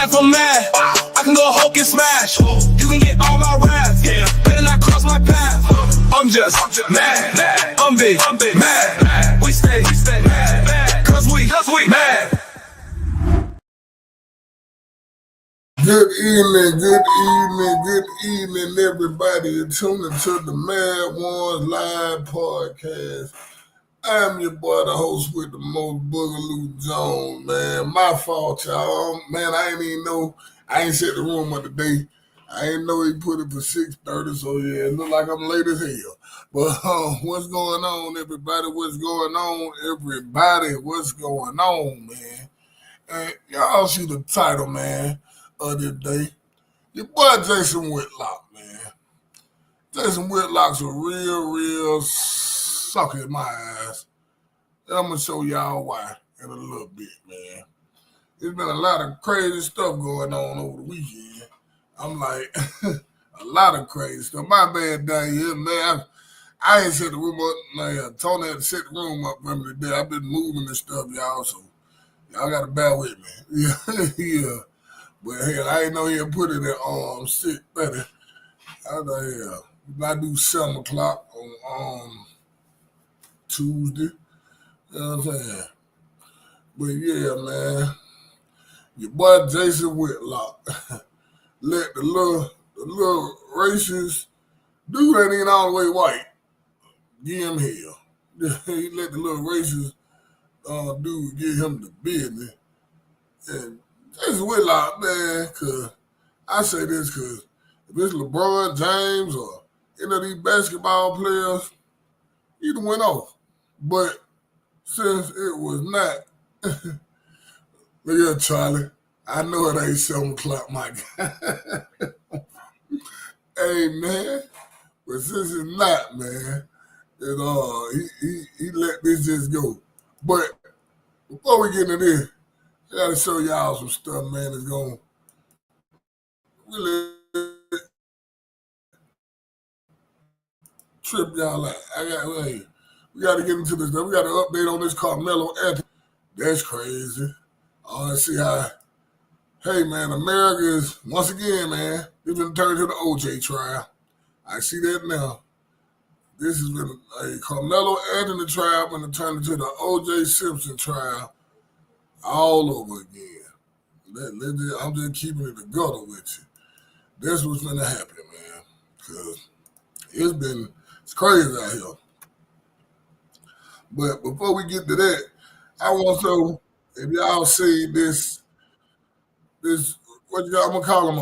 if I'm mad, I can go Hulk and smash. You can get all my wrath, better not cross my path. I'm just mad, I'm big, mad. We stay mad, cause we mad. Good evening, everybody. You're tuning to the Mad Ones Live Podcast. I'm your boy, the host with the most, Boogaloo Jones, man. My fault, y'all. Man, I ain't even know. I ain't set the room up today. I ain't know he put it for 6:30, so yeah, it look like I'm late as hell. But what's going on, everybody? What's going on, man? And y'all see the title, man, of this day. Your boy Jason Whitlock, man. Jason Whitlock's a real sucker in my eyes. And I'm going to show y'all why in a little bit, man. There's been a lot of crazy stuff going on over the weekend. I'm like, a lot of crazy stuff. My bad down here, man. I ain't set the room up, man. Tony had to set the room up for me today. I've been moving and stuff, y'all, so y'all got to bear with me. Yeah. But hell, I ain't know he'll put it at 6:30. I thought, I do 7 o'clock on Tuesday. You know what I'm saying? But yeah, man, your boy Jason Whitlock let the little racist dude that ain't all the way white give him hell. He let the little racist dude give him the business. And Jason Whitlock, man, cause I say this because if it's LeBron James or any of these basketball players, he'd have went off. But since it was not, look here, Charlie. I know it ain't 7 o'clock, my guy. Hey, man. But since it's not, man, he let this just go. But before we get into this, I got to show y'all some stuff, man, that's going to really trip y'all out. We got to get into this stuff. We got to update on this Carmelo Anthony. That's crazy. I want to see how. Hey, man, America is, once again, man, it's been turned to the OJ trial. I see that now. This has been a Carmelo Anthony trial and it turned into the OJ Simpson trial all over again. I'm just keeping it together with you. That's what's going to happen, man, because it's crazy out here. But before we get to that, I want to, if y'all see this, what you got, I'm going to call them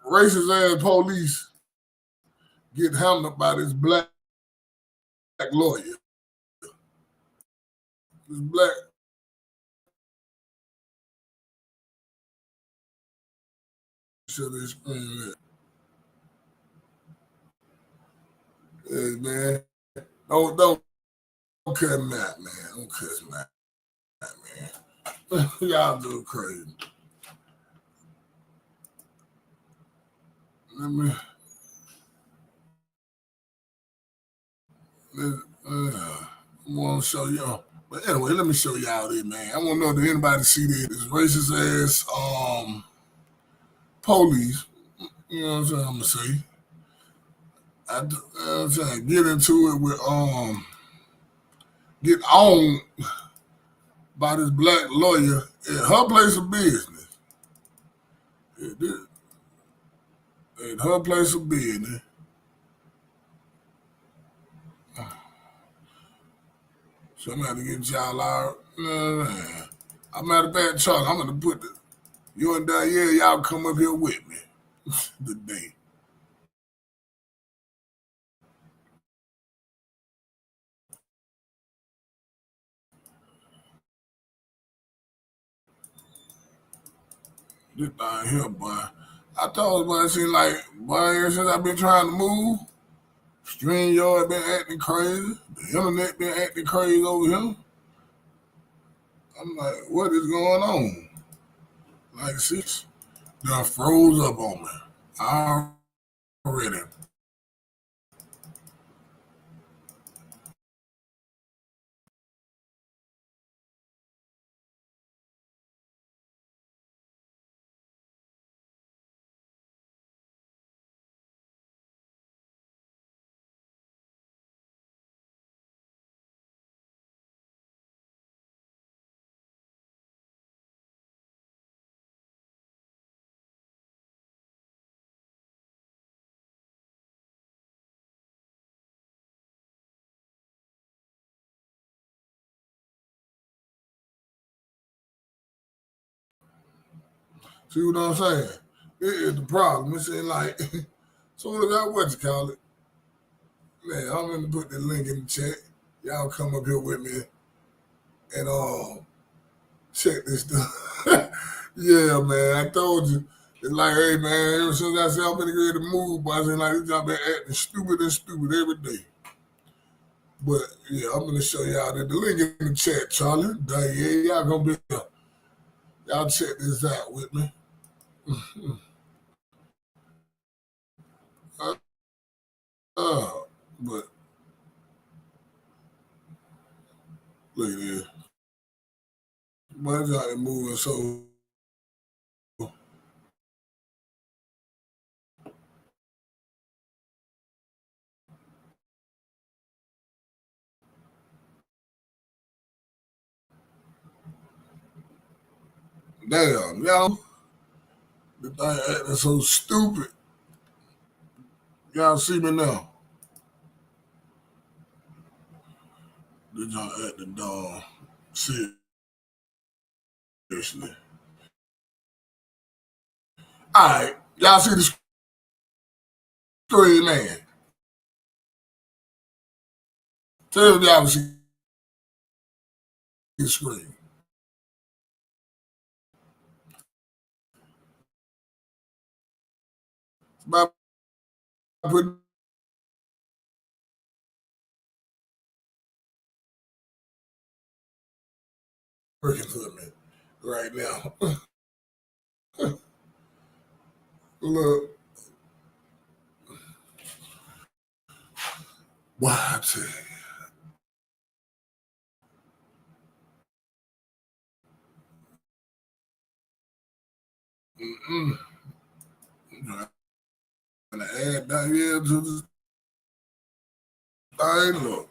racist ass police get handled by this black lawyer. This black. Show this screen. Hey, man. Don't cut him out, man. Don't cut him out, man. Y'all do crazy. I want to show y'all. But anyway, let me show y'all this, man. I want to know if anybody see this racist ass police. You know what I'm saying? I'm gonna say. I'm saying get into it with get on by this black lawyer at her place of business. At her place of business. So I'm going to get y'all out. I'm at a bad Charlie. I'm going to put you and Danielle, y'all come up here with me today. This thing here, boy. I told you, it seems like, boy, ever since I've been trying to move, StreamYard been acting crazy. The internet been acting crazy over here. I'm like, what is going on? Like, six, done froze up on me. Already. See what I'm saying? It is the problem. It's in like, soon as I what you call it, man, I'm gonna put the link in the chat. Y'all come up here with me and check this stuff. Yeah, man, I told you. It's like, hey, man, ever since I said I'm gonna get ready to move, but I said, like, this job been acting stupid and stupid every day. But, yeah, I'm gonna show y'all the link in the chat, Charlie. Yeah, y'all gonna be here. Y'all check this out with me. Uh, but look at this. My job moving so. Damn, y'all. The thing acting so stupid. Y'all see me now. The job acting dumb. Seriously. All right, y'all see the screen, man. Tell me y'all see the screen. By putting working for me right now. Look, why I tell you. I'm gonna add down here to the thing. Look,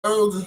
I told you.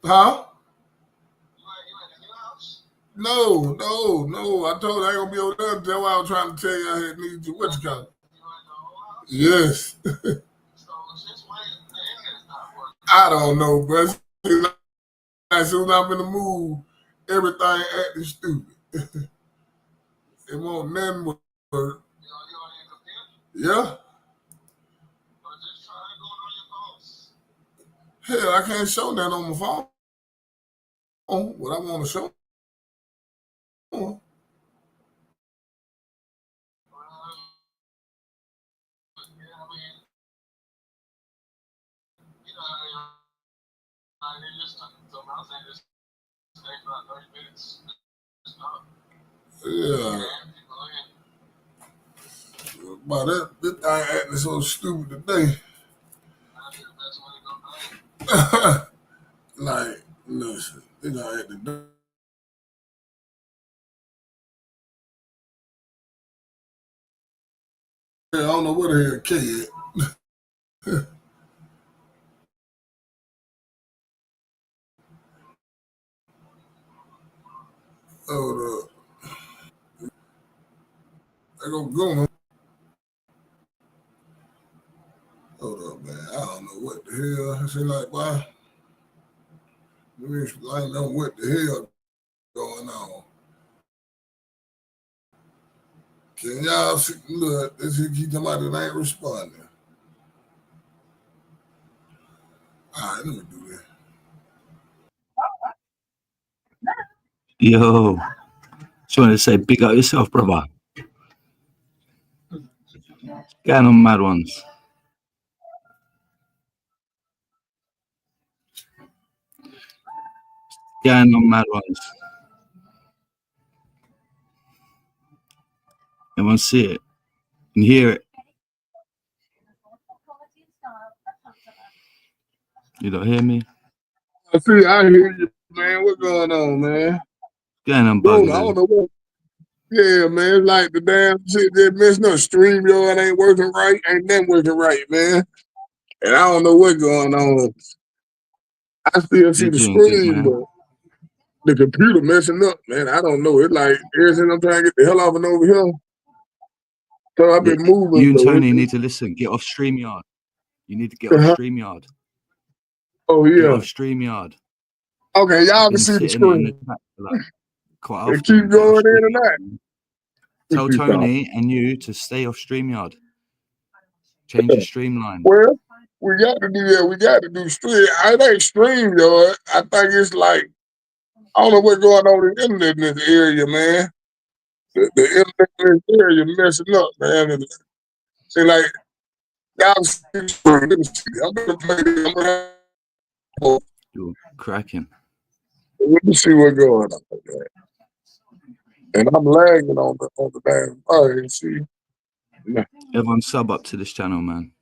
Huh? No. I told you I ain't gonna be over there. That's why I was trying to tell you I had need you. What you call it? Yes. I don't know, but as soon as I'm in the mood, everything acting stupid. It won't nothing work. Yeah. I can't show that on my phone. What I want to show. Yeah. But this thing acting so stupid today. Like, listen, they gonna act the I don't know where the hell K at. Hold up. They gonna go. Hold up, man. I don't know what the hell. I say like, why? Let me explain them what the hell going on. Can y'all see? Look, this he keep talking about it ain't responding. All right, let me do this. Yo, just wanted to say big up yourself, brother. Going on, mad ones. Going on, mad ones. Everyone see it and hear it. You don't hear me? I see. I hear you, man. What's going on, man? Going on, Dude, I buggers. don't know what. Yeah, man. It's like the damn shit that messing up. Stream, yo, it ain't working right. Ain't nothing working right, man. And I don't know what's going on. I still see You're the doing good, screen, man. but the computer messing up, man. I don't know. It's like ever since I'm trying to get the hell off and over here. So I've Yeah, been moving, you and but Tony need to listen. Get off StreamYard. You need to get off uh-huh. StreamYard. Oh Get yeah. off StreamYard. Okay, You've y'all can been see the sitting in the screen. chat for like quite It keep often. Get off going in and StreamYard, out. man. Let Tell me see something. Tony and you to stay off StreamYard. Change your streamline. Well, we got to do that. We got to do stream. It ain't stream, yo. I think it's like I don't know what's going on in the internet in this area, man. The internet in this area messing up, man. And see, like y'all see the screen. Let me see. I'm gonna play this. I'm gonna have, You're cracking. let me see what's going on, man. And I'm lagging on the damn thing. See, yeah. Everyone sub up to this channel, man.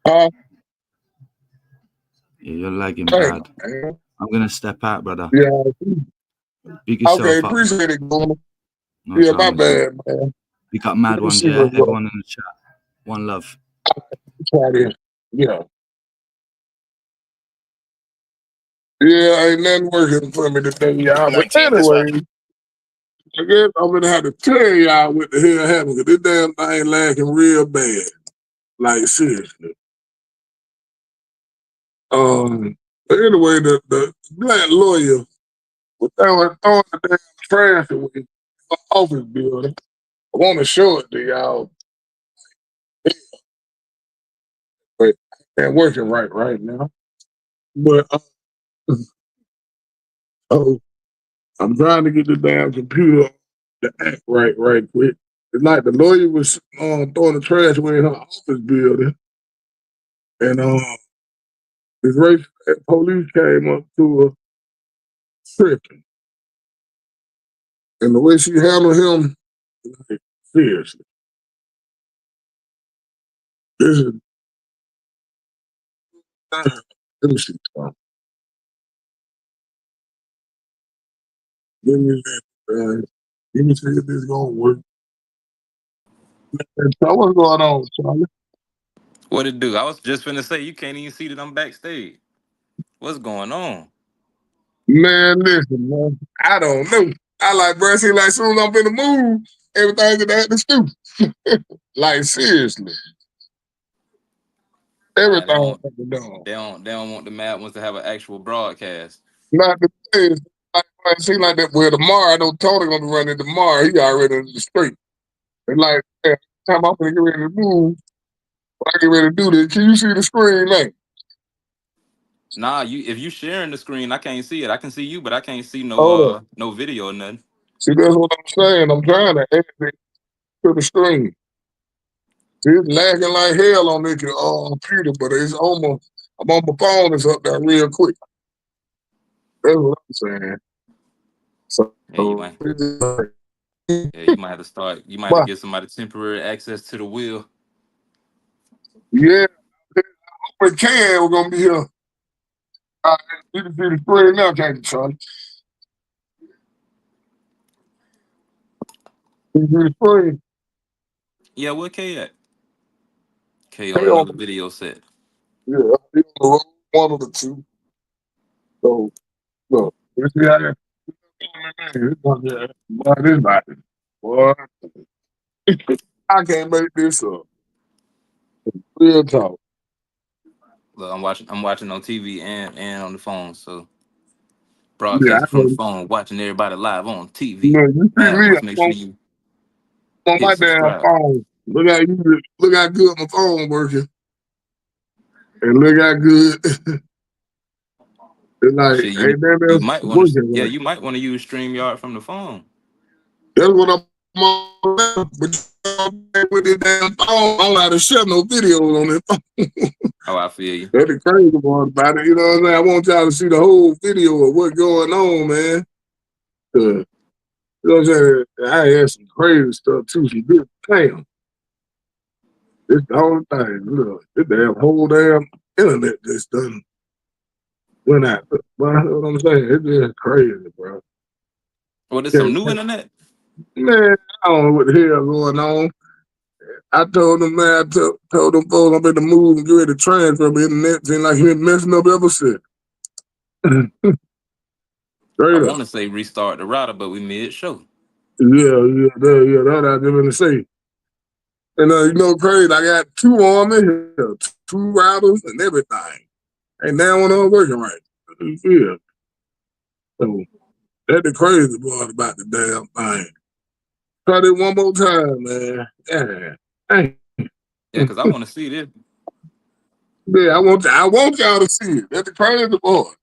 Uh, Yeah, you're lagging dang, bad. man. I'm gonna step out, brother. Yeah. Big Okay, yourself up. appreciate it, Gordon. No Yeah, my dramas, man. bad, man. We got mad Let me ones, see yeah? what's going on. Everyone in the chat. One love. Try this. Yeah. Yeah, ain't nothing working for me today, y'all. But anyway, I guess I'm gonna have to tell y'all what the hell happened, because this damn thing lagging real bad. Like seriously. But anyway, the black lawyer was throwing the damn trash away in the office building. I want to show it to y'all, but it ain't working right now. But oh, I'm trying to get the damn computer to act right quick. It's like the lawyer was throwing the trash away in her office building, and this race police came up to her tripping, and the way she handled him, like, seriously, this is. Let me see. Give me that. Let me see if this gonna work. And so what's going on, Charlie? What it do? I was just finna say you can't even see that I'm backstage. What's going on? Man, listen, man. I don't know. I like, bro, see, like, soon as I'm in the mood, everything that acting stupid. Like, seriously. Nah, they Everything don't. fucking done. They don't want the mad ones to have an actual broadcast. Not the thing. Like, it seem like that. Well, tomorrow, I know Tony gonna be running tomorrow. He already in the street. And like, yeah, time I'm gonna get ready to move, when I get ready to do this, can you see the screen, man? Nah, you if you sharing the screen, I can't see it. I can see you, but I can't see no Hold up. no video or nothing. See, that's what I'm saying. I'm trying to add it to the screen. See, it's lagging like hell on this computer, but it's almost. I'm on my phone. It's up there real quick. That's what I'm saying. So Yeah, you might. it's just like, Yeah, you might have to start. You might have to but get somebody temporary access to the wheel. yeah, we can. We're gonna be here. You can see the screen now, can't you, son? You can see the screen. Yeah, where K at? K on Hey, on, another video set. yeah, he on the road, one of the two. So look, you see how that. Boy, this about it. Boy, I can't make this up. Real talk. Look, I'm watching on TV and on the phone. So Yeah, broadcasting I from the know. phone, watching everybody live on TV. Man, you see me? Must make sure you I'm on hit my damn subscribe. phone. Look how good my phone working, and look how good it's like Shit, ain't that you else might want to. working Yeah, right. you might want to use StreamYard from the phone. That's what I'm on. But with this damn phone, I don't know how to share no videos on it. Oh, I feel you. That's the crazy part about it. You know what I'm saying? I want y'all to see the whole video of what's going on, man. You know what I'm saying? I had some crazy stuff too. Some good damn. This the whole thing. Look, this damn whole damn internet just done went out. But you know what I'm saying? It's just crazy, bro. Well, there's some Okay, new internet. man, I don't know what the hell going on. I told them, man, told them folks I'm in the move and get ready to transfer my internet. Seems like he been messing up ever since. I Straight up. want to say restart the router, but we mid show. That I just gonna say. And you know, crazy. I got two on me here, two routers and everything. Ain't now one on working right. Yeah. So that's the crazy part about the damn thing. Try it one more time, man. Yeah. Hey. Yeah, because I want to see this. Yeah, I want y'all to see it. That's the crazy part.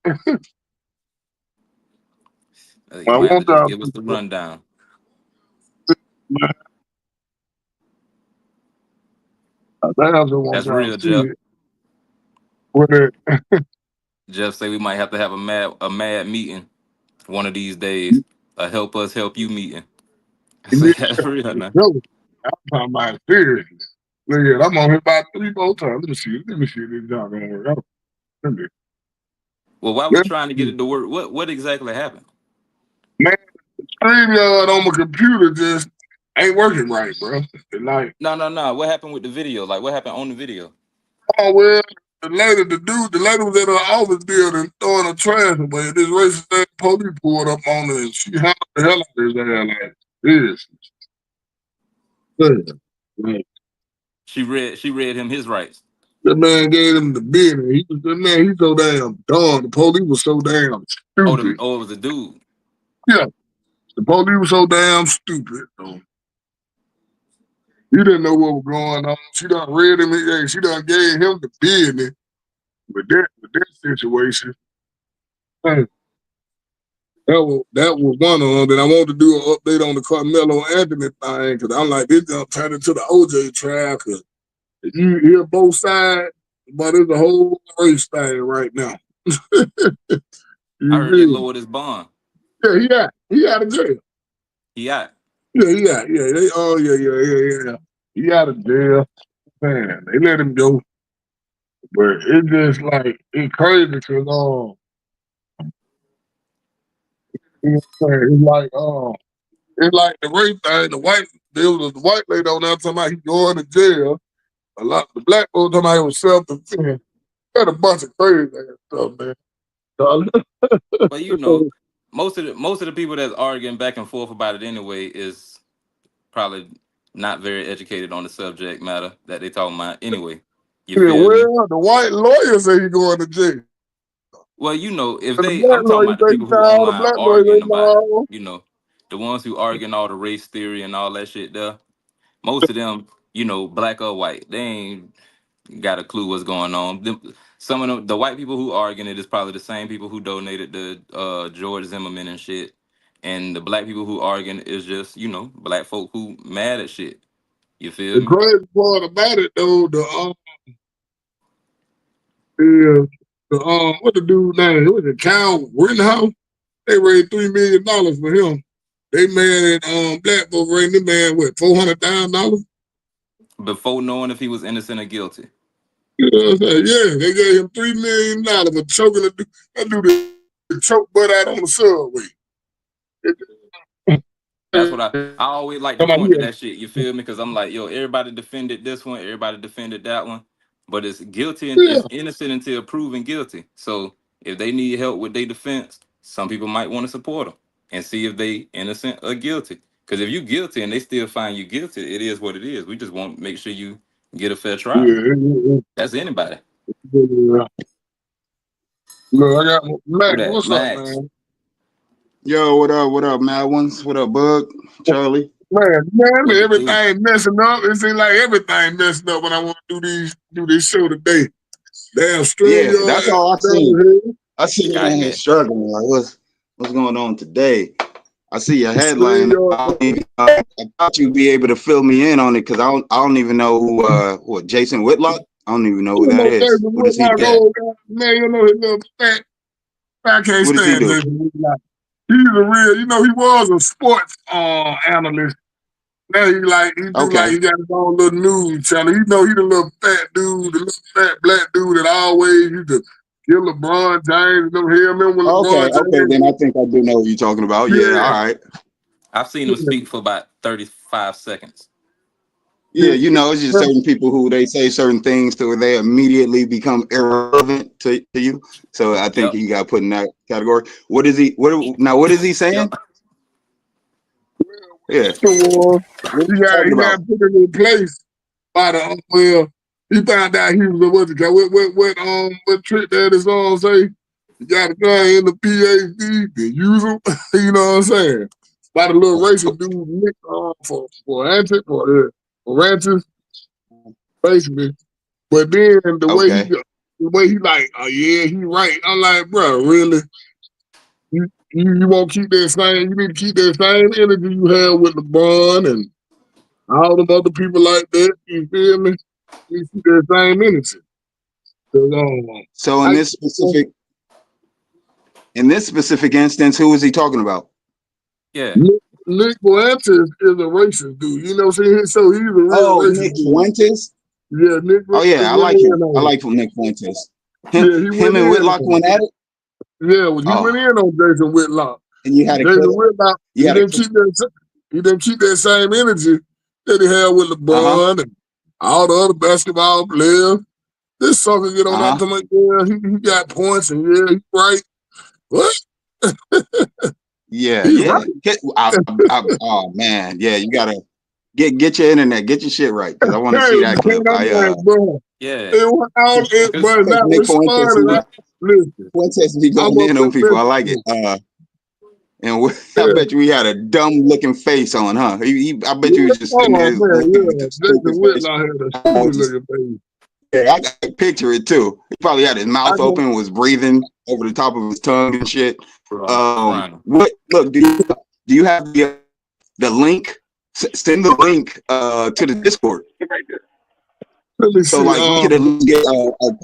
You I might have to want just y'all to give us see the it. rundown. Man, I also want That's y'all to real, see Jeff. it. With it. Jeff say we might have to have a mad meeting one of these days. A help us help you meeting. I say Yeah, that's real now. I'm talking about serious. Look at I'm on here about 3 4 times. Let me see if this job gonna work out. Let me, Well, while we let me trying to get see. it to work, what exactly happened? Man, StreamYard on my computer just ain't working right, bro. It's like, No, no, no. What happened with the video? Like what happened on the video? oh well, the lady was at her office building throwing a trash away. This racist ass police pulled up on her and she hammered the hell out of his ass like this. Yeah. Like, She read him his rights. that man gave him the business. He's so damn dumb. The police was so damn stupid. It was a dude. Yeah, the police was so damn stupid. He didn't know what was going on. She done read him. She done gave him the business with that situation. Hey, that was one of them. Then I want to do an update on the Carmelo Anthony thing because I'm like, this gonna turn into the OJ trial. Cause you hear both sides, but it's a whole race thing right now. I You heard they feel? lowered his bond. Yeah, he out of jail. He out. Yeah. He out of jail. Man, they let him go. But it's just like it's crazy because it's like the rape thing, there was the white lady on there talking about he going to jail. A lot the black folks talking about he was self defense. Got a bunch of crazy ass stuff, man. So, But you know, most of the people that's arguing back and forth about it anyway is probably not very educated on the subject matter that they talking about anyway. You yeah, feel me? well, the white lawyer say he going to jail. Well, you know, if And the they, black I'm talking lawyer about the say he people who down, the online black lawyer say arguing about it. no. You know, the ones who arguing all the race theory and all that shit there. Most of them, black or white, got a clue what's going on. Some of the white people who arguing it is probably the same people who donated to George Zimmerman and shit. And the black people who arguing is just, black folk who mad at shit. You feel The me? crazy part about it though, is what the dude name? What the Cal Rittenhouse? They raised $3 million for him. They mad at black folks raising the man what $400,000. Before knowing if he was innocent or guilty. You know what I'm saying? Yeah, they gave him $3 million for choking the dude. That dude choked butt out on the subway. That's what I always like to Come on point to here. that shit. You feel me? Because I'm like, yo, everybody defended this one, everybody defended that one, but it's guilty and Yeah, it's innocent until proven guilty. So if they need help with their defense, some people might want to support them and see if they innocent or guilty. Because if you guilty and they still find you guilty, it is what it is. We just want to make sure you get a fair trial. yeah. That's anybody. Look, I got Who Max. that? What's up, Max. man? Yo, what up? What up, Mad Ones? What up, Bug? Charlie? Man, What to do? everything messing up. It seems like everything messing up when I want to do this show today. Damn, Yeah, that's StreamYard. all I seen. I see you on here Skynet. struggling. Like, what's going on today? I see your headline. StreamYard. I thought you'd be able to fill me in on it because I don't even know who Jason Whitlock. I don't even know who that is. What does he do? Yeah. Man, you know his little fat. I can't What does he stand do? Jason Whitlock. He's a real, he was a sports analyst. Now he Okay. he got his own little news channel. He the little fat dude, the little fat black dude that always used to kill LeBron James. Remember when LeBron Okay. James? Then I think I do know what you're talking about. Yeah. All right. I've seen him speak for about 35 seconds. Yeah, it's just certain people who they say certain things to where they immediately become irrelevant to you. So I think Yep. he got put in that category. What is he Yep. saying? Yeah. So, What are he you talking got about? put in place by the he found out he was what trick that his on say? You got a guy in the PhD, then use him. You know what I'm saying? By the little racist dude Nick for ranches, basically. But then Okay. the way he like, oh yeah, he right. I'm like, bro, really? You won't keep that same. You need to keep that same energy you had with LeBron and all them other people like that. You feel me? You keep that same energy. 'Cause, So I, in this specific instance, who is he talking about? Yeah. Nick Fuentes is a racist dude. You know what I'm saying? So he's a real Oh, racist Nick dude. Fuentes. Yeah, Nick Oh yeah, I went like in him. I on like Nick Fuentes. it. Yeah, he Him went and in Whitlock on went it. at it. Yeah, he Oh, went in on Jason Whitlock. and you had a Jason clip. Whitlock, You he had a didn't keep that same energy that he had with uh-huh. LeBron and all the other basketball players. This sucker get on that Uh-huh. to my he got points and yeah, he's right. What? Yeah, He's yeah. right. Oh man, yeah. You gotta get your internet, get your shit right, because I want to Hey, see man, that clip. I'm like, bro, Yeah. it was all it, Because but not Nick Fuentes, responding. Listen, be I'm going up in on people. I like there. it. And I Yeah, bet you he had a dumb looking face on, huh? I bet you he yeah. was just sitting Oh there man, looking with yeah. the Jason stupid face. Whitlock had a stupid looking face. Yeah, I can picture it too. He probably had his I mouth can open, was breathing over the top of his tongue and shit. crying. What? Look, do you have the link? Send the link to the Discord, let me so see. like we could at least get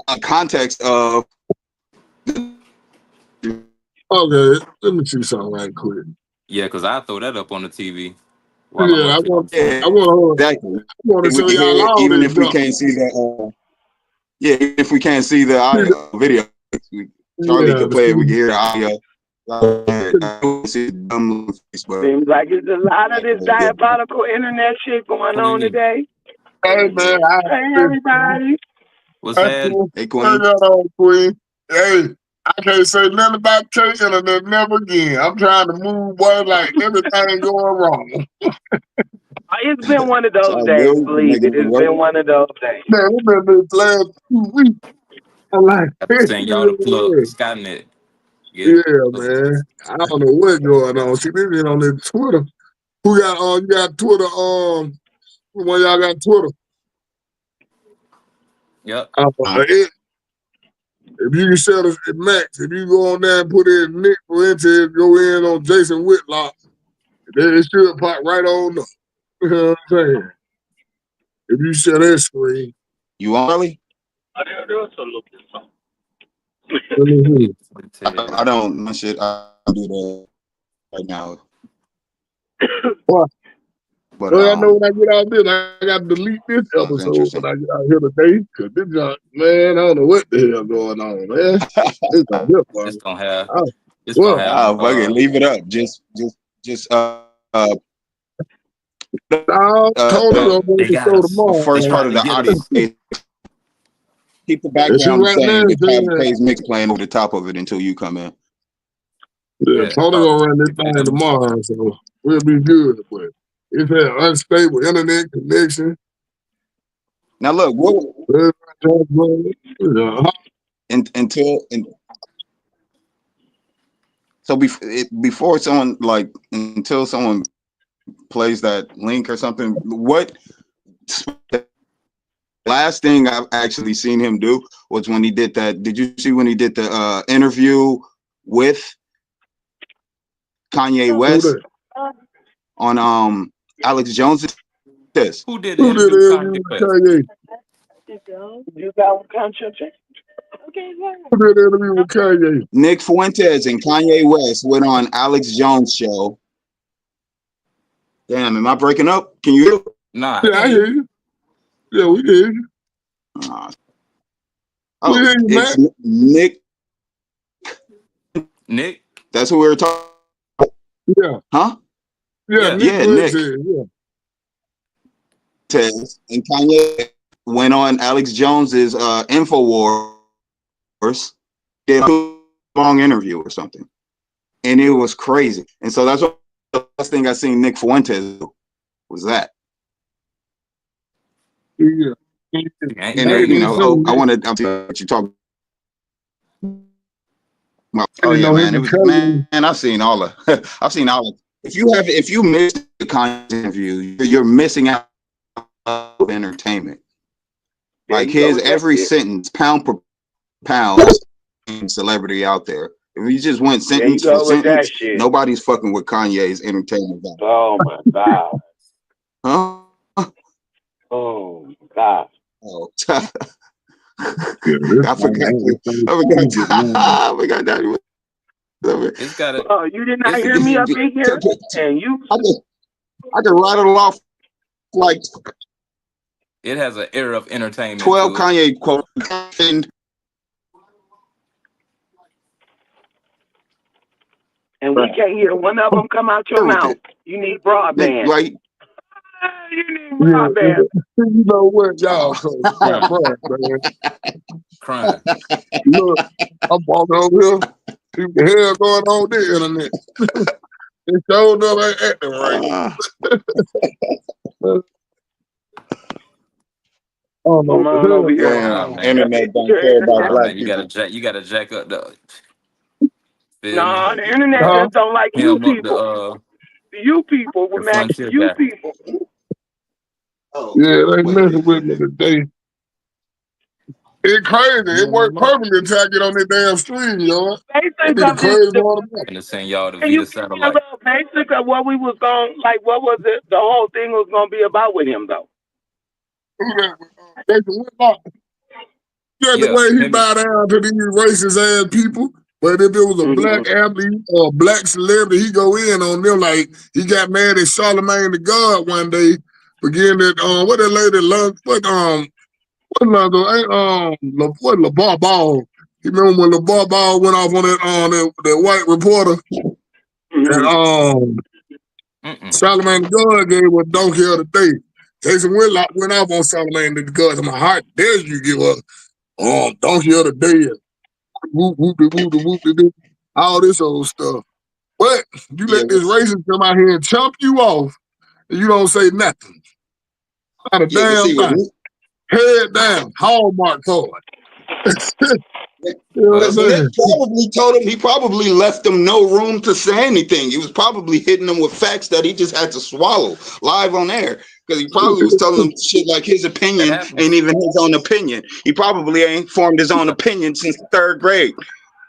a context of. Okay, let me see something right quick. Yeah, because I throw that up on the TV while I'm Yeah, up here. Yeah, I exactly. want to We show can y'all hear, all even this if we junk. can't see the. Yeah, even if we can't see the audio video, Charlie Yeah, could play it. We can hear the audio. Seems like it's a lot of this diabolical internet shit going on today. hey man, Hey everybody. What's happening? Hey, Hang Queen. on, Queen. Hey, I can't say nothing about K Internet never again. I'm trying to move, boy, like everything going wrong. It's been one of It's those all days, good. believe Making it. it It's work. been one of those days. Man, it's been this last 2 weeks. I'm like, I be saying y'all to plug Skynet. yeah, man. I don't know what's going on. See, this is on this Twitter. Who got you got Twitter? One y'all got Twitter. Yep. If you can sell it at max, if you go on there and put in Nick Fuentes, go in on Jason Whitlock, then it should pop right on up. You know what I'm saying? If you sell that screen. You on early? Let me see. I don't. My shit. I don't do that right now. What? But Well, I know when I get out this, I got to delete this sounds episode interesting. when I get out here today. Cause this man, I don't know what the hell going on, man. It's a different one. It's gonna have. Oh, It's gonna well, have. Fuck it, leave it up. Just now Tony Well, gonna they the got show us. the tomorrow. first They part got of to the get audio. us. Keep the And she background the right now same. The saying, Cavs mix playing over the top of it until you come in. yeah, Yeah. Tony gonna run this thing tomorrow, so we'll be good. But it's an unstable internet connection. Now look, before someone until someone plays that link or something, what last thing I've actually seen him do was when he did that. Did you see when he did the interview with Kanye West on Alex Jones? This Who did the Who did interview? the Kanye interview with West? Kanye? You got conscience. Okay, Who did the interview with Kanye? Nick Fuentes and Kanye West went on Alex Jones' show. Damn, am I breaking up? Can you hear? Nah, Yeah, I hear you. Yeah, we hear you. We hear you, It's man. Nick. Nick. That's who we were talking. Yeah. Huh? Yeah, Yeah. Nick. Nick. Yeah. Fuentes and Kanye went on Alex Jones's InfoWars. Did a long interview or something, and it was crazy. And so that's what the last thing I seen Nick Fuentes do was that. Yeah. And I wanted to what you talk about. Oh yeah, man. It was man. I've seen all of. I've seen all of. If you missed the Kanye interview, you're missing out on entertainment. Like his every sentence, pound per pound, celebrity out there. If you just went sentence for sentence, nobody's fucking with Kanye's entertainment value. Oh my God. Huh? Oh God. Oh. Yeah, I forgot that. It's got it. Oh, you did not hear me up in here, and you. I can rattle off like It has an era of entertainment. 12 Kanye quotes. And we can't hear one of them come out your mouth. You need broadband. Like, you need broadband. You know what, y'all? Crying. Look, I'm walking over here. See what the hell going on with the internet? It showed up ain't acting right. Oh no, Come on over here. Internet don't care about black You gotta jack up the. No, the internet just don't like you people. You people will match you people. Yeah, they messing with me today. It's crazy. It worked perfectly until I get on that damn stream, yo. And to send y'all the Vita satellite. Basically, what we was going, like, what was it? The whole thing was going to be about with him, though. Jason Whitlock. Yeah, the way he bow down to these racist ass people. But if it was a black athlete or a black celebrity, he go in on them. Like he got mad at Charlamagne the God one day, forgetting that what that lady what LeVar Ball. You remember when LeVar Ball went off on that white reporter? And Charlamagne the God gave a donkey of the day. Jason Whitlock went off on Charlamagne the God. I'm like, how dare you give us donkey of the day? Whoop, all this old stuff. But you let this racist come out here and chump you off, and you don't say nothing. Not a damn thing. Head down, Hallmark card. He probably left them no room to say anything. He was probably hitting them with facts that he just had to swallow live on air. Because he probably was telling them shit like his opinion ain't even his own opinion. He probably ain't formed his own opinion since the 3rd grade.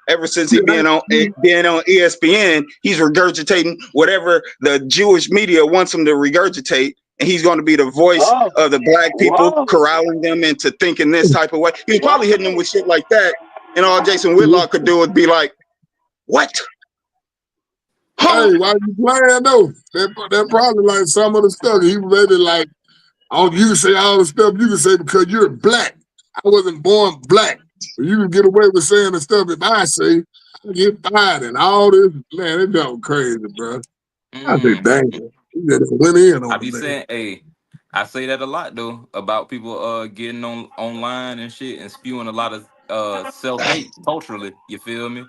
Ever since he being on ESPN, he's regurgitating whatever the Jewish media wants him to regurgitate, and he's going to be the voice of the black people, corralling them into thinking this type of way. He's probably hitting them with shit like that, and all Jason Whitlock could do would be like, "What? Huh? Hey, why you playing though? They're probably like some of the stuff he ready like. You can say all the stuff you can say because you're black. I wasn't born black. You can get away with saying the stuff if I say, I get fired and all this. Man, it got crazy, bro. I say, dang, he just went in on I be saying, I say that a lot though about people getting online and shit and spewing a lot of self-hate culturally. You feel me?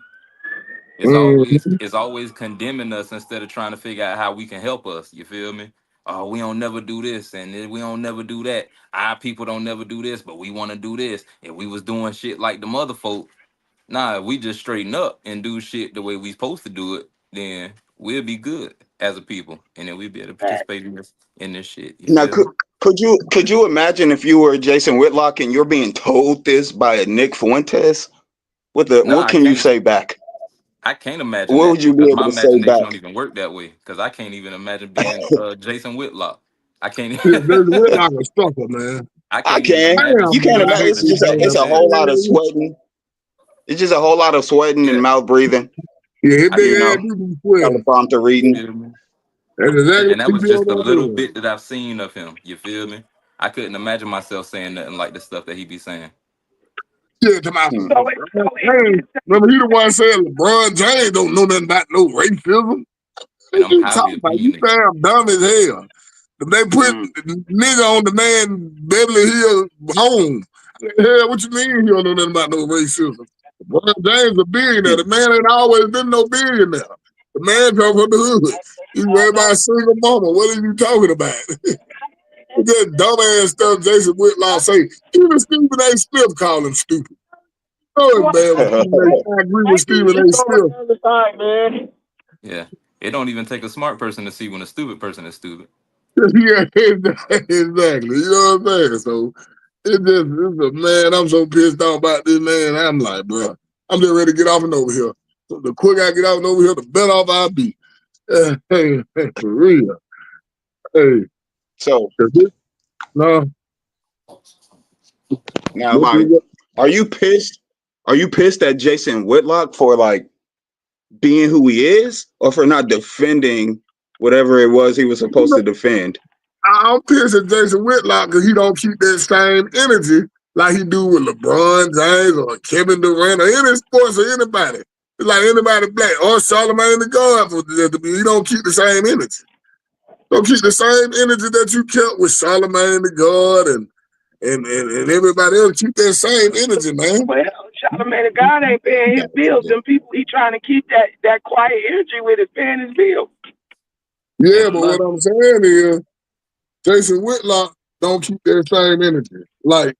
It's always condemning us instead of trying to figure out how we can help us. You feel me? Oh, we don't never do this and we don't never do that. Our people don't never do this, but we want to do this. If we was doing shit like the mother folk, nah, we just straighten up and do shit the way we supposed to do it, then we'll be good as a people, and then we'll be able to participate in this shit. Now, could you imagine if you were Jason Whitlock and you're being told this by a Nick Fuentes? What can you say back? I can't imagine. What would you be able my to say imagination back? don't even work that way because I can't even imagine being Jason Whitlock. I can't. Jason Whitlock a sucker, man. I can. You can't imagine. It's a whole lot of sweating. It's just a whole lot of sweating and mouth breathing. Yeah, teleprompter reading. And that was just a little bit that I've seen of him. You feel me? I couldn't imagine myself saying nothing like the stuff that he be saying. Yeah, to my remember he the one saying LeBron James don't know nothing about no racism. What you talking about? You damn dumb as hell. They put nigga on the man Beverly Hills home. Hell, what you mean he don't know nothing about no racism? LeBron James a billionaire. The man ain't always been no billionaire. The man come from the hood. He's raised by a single mama. What are you talking about? That dumbass stuff Jason Whitlock say. Even Stephen A. Smith call him stupid. Oh, man. I agree with Stephen A. Smith. Yeah. It don't even take a smart person to see when a stupid person is stupid. Yeah, exactly. You know what I'm saying? So man, I'm so pissed off about this, man. I'm like, bro, I'm just ready to get off and over here. So the quicker I get off and over here, the better off I'll be. Hey, for real. Hey. So no. Now, are you pissed? Are you pissed at Jason Whitlock for like being who he is, or for not defending whatever it was he was supposed to defend? I'm pissed at Jason Whitlock because he don't keep that same energy like he do with LeBron James or Kevin Durant or any sports or anybody. It's like anybody black or Charlamagne the God. He don't keep the same energy. Don't keep the same energy that you kept with Charlamagne the God and everybody else. Keep that same energy, man. Well, Charlamagne the God ain't paying his bills. Them people, he trying to keep that quiet energy with his paying his bills. Yeah, but what I'm saying is, Jason Whitlock don't keep that same energy. Like,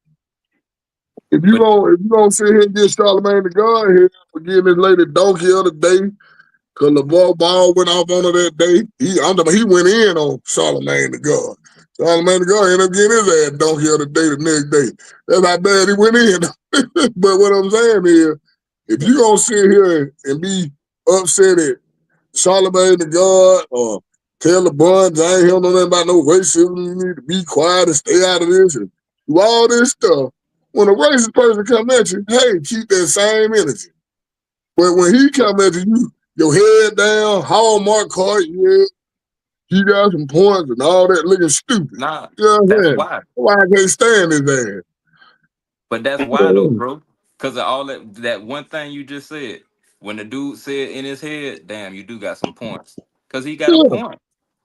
if you don't sit here and get Charlamagne the God here for getting this lady donkey of the day, because LeVar Ball went off on her that day, he went in on Charlamagne the God. Charlamagne the God ended up getting his ass donkey of the day the next day. That's how bad he went in. But what I'm saying is, if you gonna sit here and be upset at Charlamagne the God or tell LeBron James he don't know nothing about no racism, you need to be quiet and stay out of this and do all this stuff. When a racist person come at you, hey, keep that same energy. But when he come at you, your head down, Hallmark card, yeah, he got some points and all that looking stupid. Nah, you know that's why. Why I can't stand his ass. But that's why though, bro. Because of all that one thing you just said. When the dude said in his head, damn, you do got some points. Because he got a point.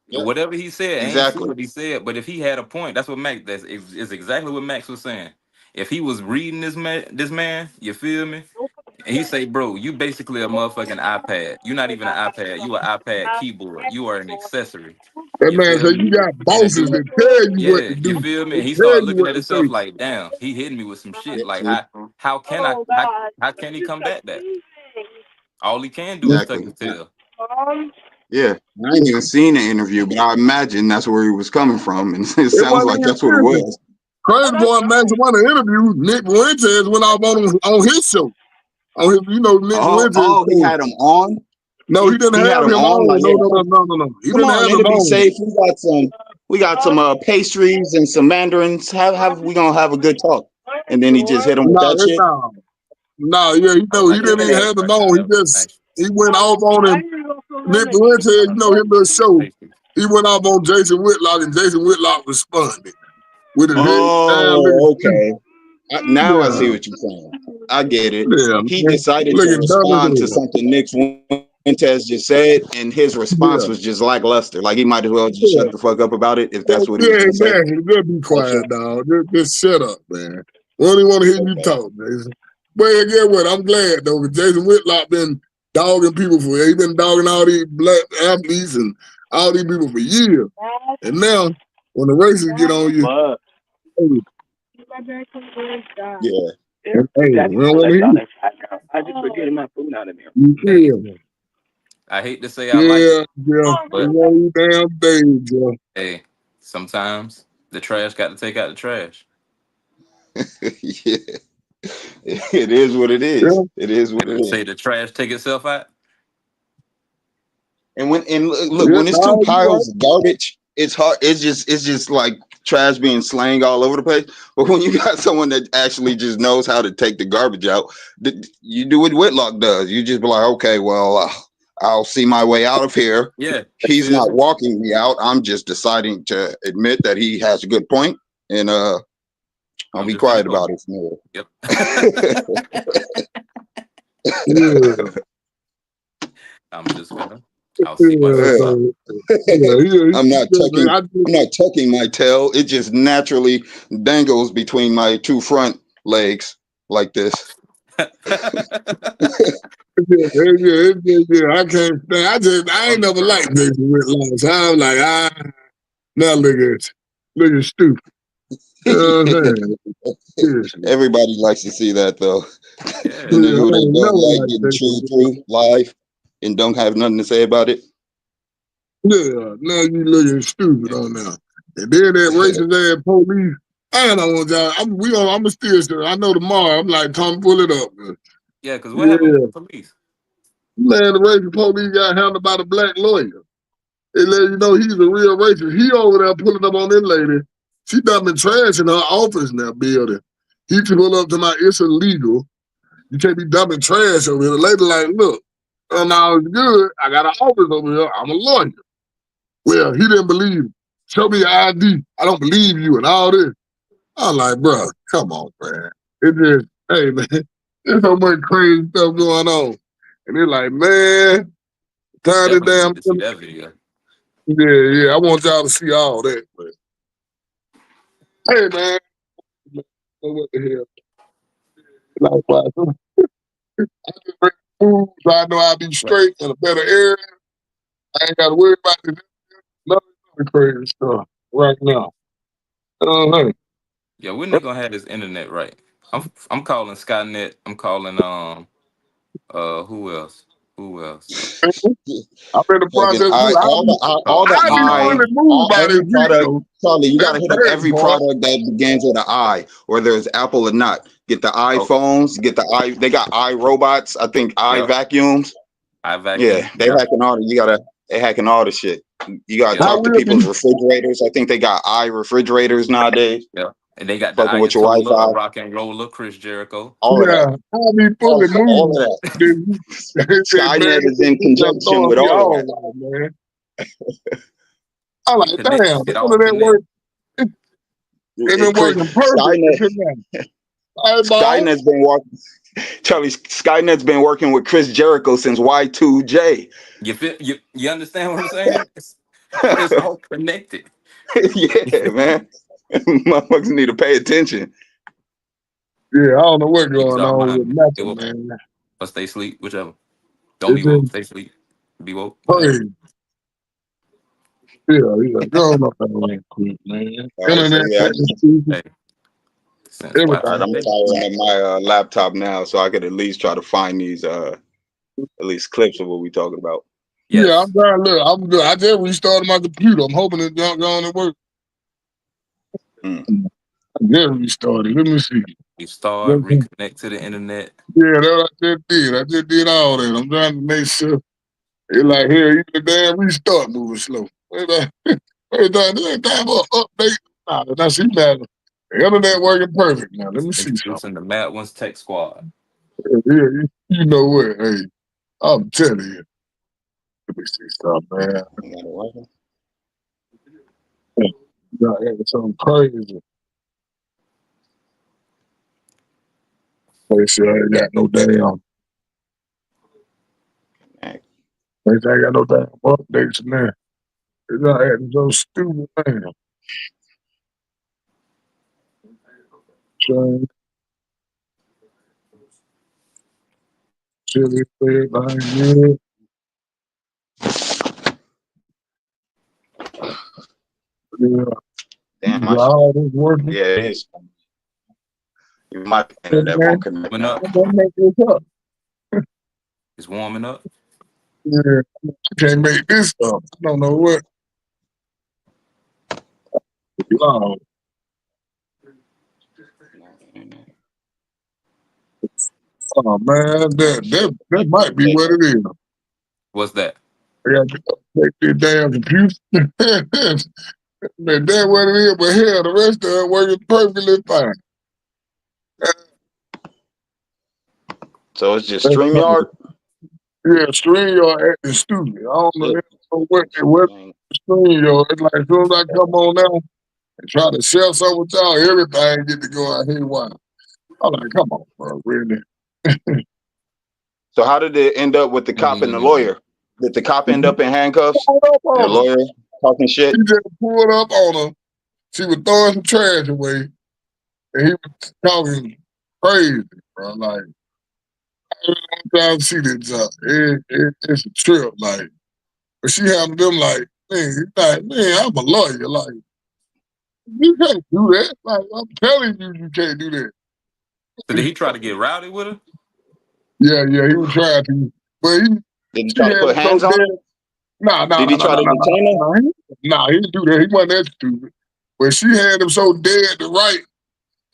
Yeah. Whatever he said, I ain't see what he said. But if he had a point, that's what Max, is exactly what Max was saying. If he was reading this man, you feel me? And he say, bro, you basically a motherfucking iPad. You're not even an iPad. You an iPad keyboard. You are an accessory. That man said you got bosses that tell you what to do. You feel me? And he started looking at himself like, damn, he hitting me with some shit. Like, how can he combat that? All he can do is tuck his tail. Yeah, I ain't even seen the interview, but I imagine that's where he was coming from, and it It sounds wasn't like even that's what it serious. was. Crazy boy, man, one of the interviews, Nick Fuentes went off on his show. On his, Nick Fuentes Oh, he show. had him on. No, he didn't He had have him him on. on. Like, No. He come didn't on, have man, him to be on. safe, we got some pastries and some mandarins. We gonna have a good talk. And then he just hit him with that shit. Yeah, he didn't even have him on. He went off on him. Nick Fuentes, his little show. He went off on Jason Whitlock, and Jason Whitlock responded with his head down, Oh, okay. Now I see yeah, what you're saying. I get it. yeah, He man. decided to Looking dumb as respond to hell. something Nick Fuentes just said, and his response Yeah, was just lackluster. Like he might as well just yeah. shut the fuck up about it if that's what he was Yeah, gonna say. exactly. Just be quiet, dog. Just shut up, man. We only want to hear you talk, Jason. But get what? I'm glad though, because Jason Whitlock been dogging people he been dogging all these black athletes and all these people for years. And now when the races get on you, Yeah. hey, we don't want to hear you. I just been getting my food out of there. Yeah, I hate to say I like it, yeah. but One damn day, Joe. hey, sometimes the trash got to take out the trash. Yeah. It is what it is. Yeah. It is what And it they is. say the trash take itself out. And look, Yeah, when it's two no, you right. piles of garbage, it's hard. It's just like trash being slang all over the place. But when you got someone that actually just knows how to take the garbage out, you do what Whitlock does. You just be like, okay, well, I'll see my way out of here. Yeah, He's not walking me out. I'm just deciding to admit that he has a good point, and I'll be quiet about it from here. Yep. Yeah. I'm just gonna. I'll see myself out. I'm not tucking my tail. It just naturally dangles between my two front legs like this. Yeah. I can't stand. I ain't never liked Jason Whitlock. So I'm like, now look at stupid. You know what I'm saying? Everybody likes to see that though. Yeah. And then who they don't like getting chewed through live and don't have nothing to say about it. Yeah, now you looking stupid on now. And then that racist ass police. I don't want y'all. I'm still. I know tomorrow. I'm like, Tom, pull it up. Man. Yeah, because what happened with the police? Man, the racist police got handled by the black lawyer. They let you know he's a real racist. He over there pulling up on that lady. She done been trashing her office in that building. He pull up to my, it's illegal. You can't be dumping trash over here. The lady like, look, now it's good. I got an office over here. I'm a lawyer. Well, he didn't believe me. Show me your ID. I don't believe you and all this. I'm like, bro, come on, man. It just, hey, man, there's so much crazy stuff going on. And they're like, man, time this Definitely damn. need to see that video. Yeah, I want y'all to see all that. But hey, man, what the hell? Likewise, I just bring food so I know I'll be straight in a better area. I ain't got to worry about this. Nothing crazy stuff right now. Yeah, when they gonna have this internet right? I'm calling Skynet. I'm calling who else? Who else? I'm in the process. I be really moved by every this product. video. Charlie, you gotta hit up crazy, every boy. product that begins with an I, whether it's Apple or not. Get the iPhones. Get the i. They got iRobots. I think iVacuums. iVacuum. Yeah, they hacking all the. They hacking all the shit. You gotta talk to people's refrigerators. I think they got refrigerators nowadays. Yeah. And they got fucking the with your Wi-Fi. rock and roller, Chris Jericho. All of that. I'll be fully moved. All of that. Skynet is in conjunction with all of that. Man. I'm like, damn, none of that work. They've been working perfect. Skynet's been working. Charlie, Skynet's been working with Chris Jericho since Y2J. You understand what I'm saying? It's all connected. Yeah, man. Motherfuckers need to pay attention. Yeah, I don't know what's going on with nothing, man. But stay asleep, whichever. Don't be woke. Stay asleep. Be woke. Yeah. Go on up that quick, man. I'm firing up my laptop now so I could at least try to find these at least clips of what we talking about. Yes. Yeah, I'm trying to look. I'm good. I just restarted my computer. I'm hoping it's going to work. I just restarted. Let me see. Restart, reconnect to the internet. Yeah, that's what I just did. I just did all that. I'm trying to make sure. It's like, here, even the damn restart moving slow. Damn update. Nah, now see now. The internet working perfect now. Let me see something. Introducing the Mad Ones Tech Squad. Yeah, you know what? Hey, I'm telling you. Let me see something, man. Yeah, it's something crazy. Make sure I ain't got no damn. Make sure I ain't got no damn updates in there. It's not acting so stupid, man. Change. Chili flip, I ain't good. Yeah. Damn, All this working. yeah, it is. My internet won't connect now. Make this up. It's warming up. Yeah, I can't make this up. I don't know what. Oh, oh man, that might be what it is. What's that? I got to make this damn computer. Man, that's what it is, but hell, the rest of it working perfectly fine. So it's just StreamYard? Yeah, StreamYard acting stupid. I don't know what StreamYard. It's like as soon as I come on now and try to share something with y'all, everything get to go out haywire. I'm like, come on, bro, really? So how did it end up with the cop and the lawyer? Did the cop end up in handcuffs? And the lawyer talking shit? He just pulled up on her. She was throwing some trash away, and he was talking crazy, bro. Like, I'm trying to see this job. It's a trip, like. But she having them like, man, I'm a lawyer. Like, you can't do that. Like, I'm telling you, you can't do that. So did he try to get rowdy with her? Yeah, he was trying to. But did he try to put hands on her? Nah. Did he try to detain her? Nah, he didn't do that. He wasn't that stupid. But she had him so dead to right.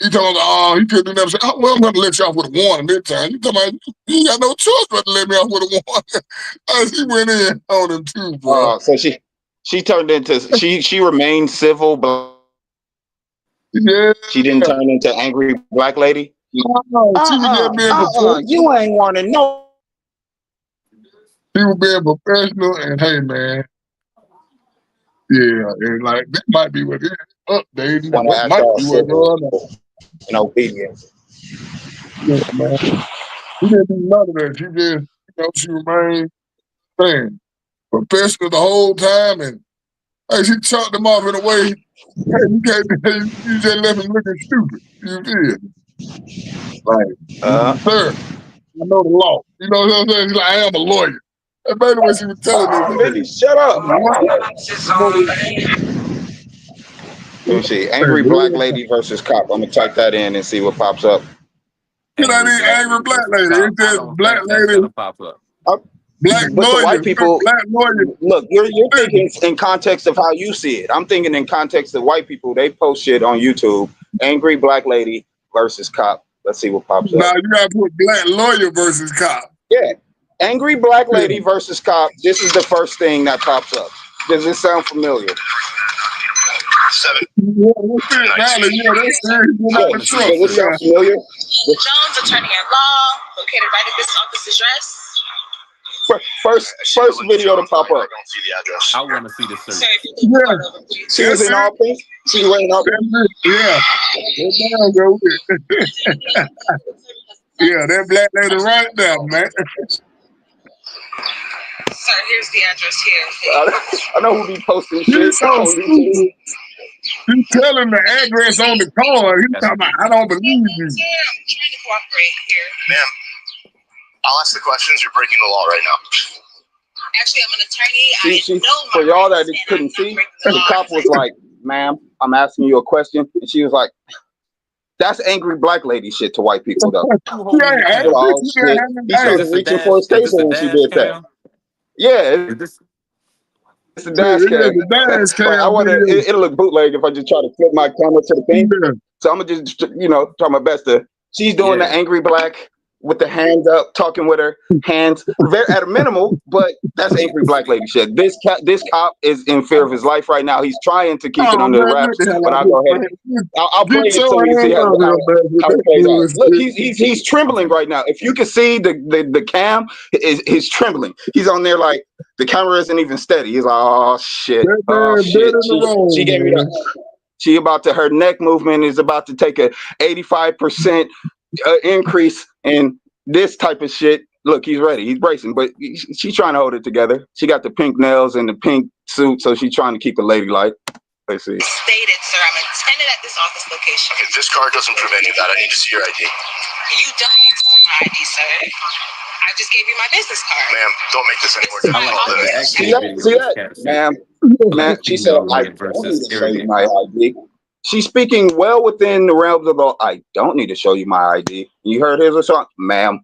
He told her, he couldn't do nothing. Oh, well, I'm going to let you off with a warning this time. You talking about, you ain't got no choice but to let me off with a warning. She went in on him too, bro. So she turned into, she remained civil, but yeah. She didn't turn into angry black lady? No, she was just being professional. You ain't wanting no. She was being professional and hey, man. Yeah, and like, that might be what it is. Updating. That might be what's going on. And obedience. Yeah, man. She didn't do none of that. She just, she remained professional the whole time, and hey, she chucked him off in a way. Hey, you just left him looking stupid. You did. Like, sir, I know the law. You know what I'm saying? She's like, I am a lawyer. That's basically what she was telling him. Billy, shut up. Let me see. Angry black lady versus cop. I'm gonna type that in and see what pops up. Angry black lady. It says black lady. Pop up. Black But lawyer. the white people, black lawyer. Look, you're thinking in context of how you see it. I'm thinking in context of white people. They post shit on YouTube. Angry black lady versus cop. Let's see what pops up. Now you gotta put black lawyer versus cop. Yeah. Angry black lady versus cop. This is the first thing that pops up. Does this sound familiar? Does it sound familiar? Jones, attorney at law, located right at this office address. First video to pop up. I want to see the search. She was in all pink. She was wearing all pink. Yeah. Yeah, that black lady right there, man. Sir, here's the address here. I know who be posting shit on YouTube. He's telling the address on the card. He's talking about, I don't believe you. I'm trying to cooperate here. Ma'am, I'll ask the questions. You're breaking the law right now. Actually, I'm an attorney. For y'all that couldn't see, the cop was like, ma'am, I'm asking you a question. And she was like, that's angry black lady shit to white people, though. He started reaching for his taser when she did that. Yeah, Is this? it's a dash It is cam. a dash Like I cam want to, video. it'll look bootleg if I just try to flip my camera to the thing. Yeah. So I'm gonna just, try my best to. She's doing the Yeah. angry black with the hands up, talking with her hands, very at a minimal, but that's angry black lady shit. This cop is in fear of his life right now. He's trying to keep it Oh under the man, get wraps, the hell but out I'll of go here, ahead. man. I'll play Get it your so you can see ass out of here, man, with how it that plays out. Look, bullshit. he's trembling right now. If you can see the cam is trembling. He's on there like the camera isn't even steady. He's like, oh shit, That oh man dead shit. in the She road, gave me man. that. She about to, her neck movement is about to take a 85% increase in this type of shit. Look, he's ready. He's bracing, but she's trying to hold it together. She got the pink nails and the pink suit, so she's trying to keep it ladylike. Let's see. Stated, sir, I'm attended at this office location. Okay, this card doesn't prove any of that. I need to see your ID. You don't need to see my ID, sir. I just gave you my business card. Ma'am, don't make this any more I difficult like than the it has to See be. that? acting See video. This that, cat shit. ma'am? Like a She said, female I lawyer don't versus need to show you arrogant. my ID. She's speaking well within the realms of the, I don't need to show you my ID. You heard his response, ma'am,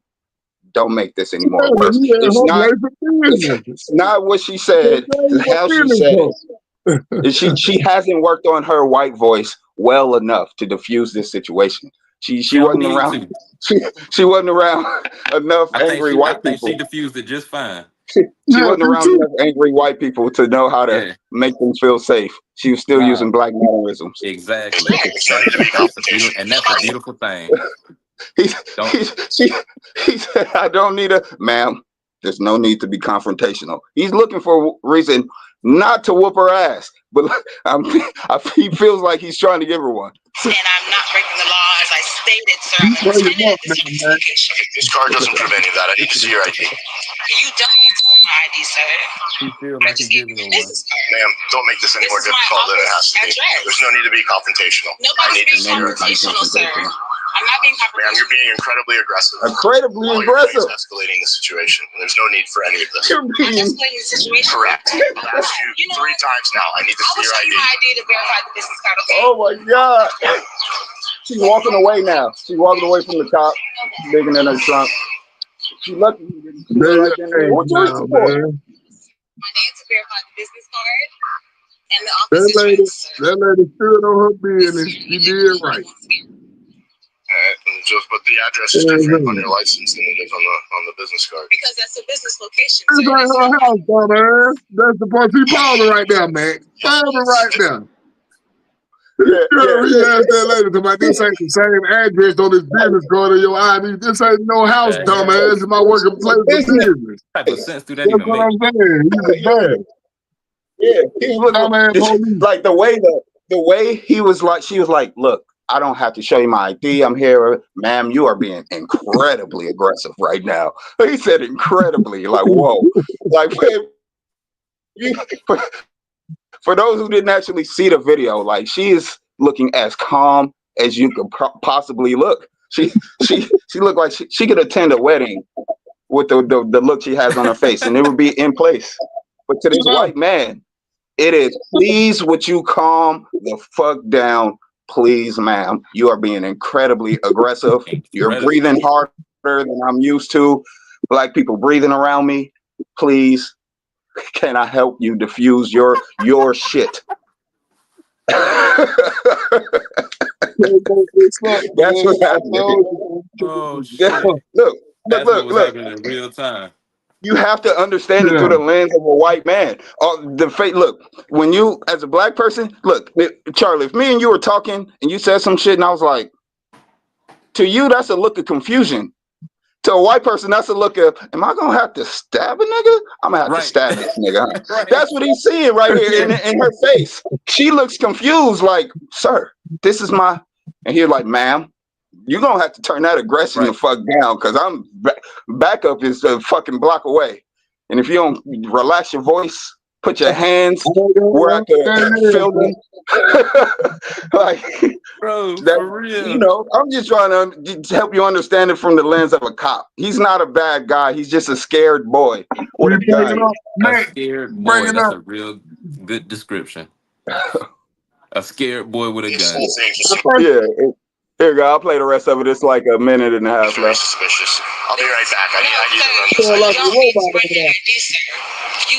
don't make this any more worse. You had It's her not, place for business. it's not what she said, it's how she said it. And she hasn't worked on her white voice well enough to diffuse this situation. She She don't wasn't need around. to. She wasn't around enough I angry think white she people. diffused it just fine. She Yeah, wasn't me around too. enough angry white people to know how to Yeah. make them feel safe. She was still Nah. using black mannerisms. Exactly. There's no need to be That's a confrontational. that's a beautiful thing. Don't. He said, I don't need a, ma'am, there's no need to be confrontational. He's looking for a reason not to whoop her ass, but he feels like he's trying to give her one. And I'm not breaking the law as I stated, sir. I'm Bring it attended up, at this man, office man. location. Okay, this card doesn't prove any of that. I need to see your ID. You don't need to see my ID, sir. She feels I like just he gave gives you her my one. business card. Ma'am, don't make this any This more is my difficult than it has to be. address. There's no need to be confrontational. I Nobody's need to being see your ID. confrontational, sir. I'm not being Ma'am, you're confrontational. being incredibly aggressive. Incredibly All you're doing aggressive. is escalating the situation. There's no need for any of this. You're I'm being, escalating the situation. Correct. I've asked you You know 3 what? times now. I need to I see will your show you ID. my ID to verify the business card, okay? oh my God. She's walking away now. She's walking away from the cop, digging in her trunk. She lucky he didn't see her There right you then. What you now, looking for? man. My name to verify the business card and the That office lady, address, sir. that lady stood on her business. She did right. And just but the address is different on your license than it is on the business card. Because that's a business location, This sir. ain't her house, dumbass. That's the part she following right now, man. Following right now. You gotta re-ask that lady about this ain't the same address on this business card in your ID. This ain't no house, Yeah. dumbass. It's my working place for business. What type of sense do that That's even what make? I'm saying. He's a bad. Yeah, he's looking Dumbass police. like the way he was like, she was like, look, I don't have to show you my ID. I'm here, ma'am. You are being incredibly aggressive right now. He said incredibly, like, whoa, like for those who didn't actually see the video, like she is looking as calm as you could possibly look. She looked like she could attend a wedding with the look she has on her face, and it would be in place. But to this white man, it is, please would you calm the fuck down, please, ma'am. You are being incredibly aggressive. You're breathing harder than I'm used to. Black people breathing around me. Please, can I help you diffuse your shit? That's what happened. Oh shit! Look, That's what was happening in real time. You have to understand it through the lens of a white man. Look, when you, as a black person, look, Charlie, if me and you were talking and you said some shit and I was like, to you, that's a look of confusion. To a white person, that's a look of, am I gonna have to stab a nigga? I'm gonna have to stab this nigga. Right. That's what he's seeing right here in her face. She looks confused, like, sir, this is my, and he's like, ma'am, you're gonna have to turn that aggression the fuck down, because I'm backup is a fucking block away. And if you don't relax your voice, put your hands where I can feel them. Like, bro, that, for real. you know, I'm just trying to help you understand it from the lens of a cop. He's not a bad guy. He's just a scared boy with a gun. A scared boy. That's a real good description. A scared boy with a gun. Yeah. Here you go. I'll play the rest of it. It's like a minute and a half Very left. suspicious. I'll be right back. I need to run this. You don't need to bring your ID, sir.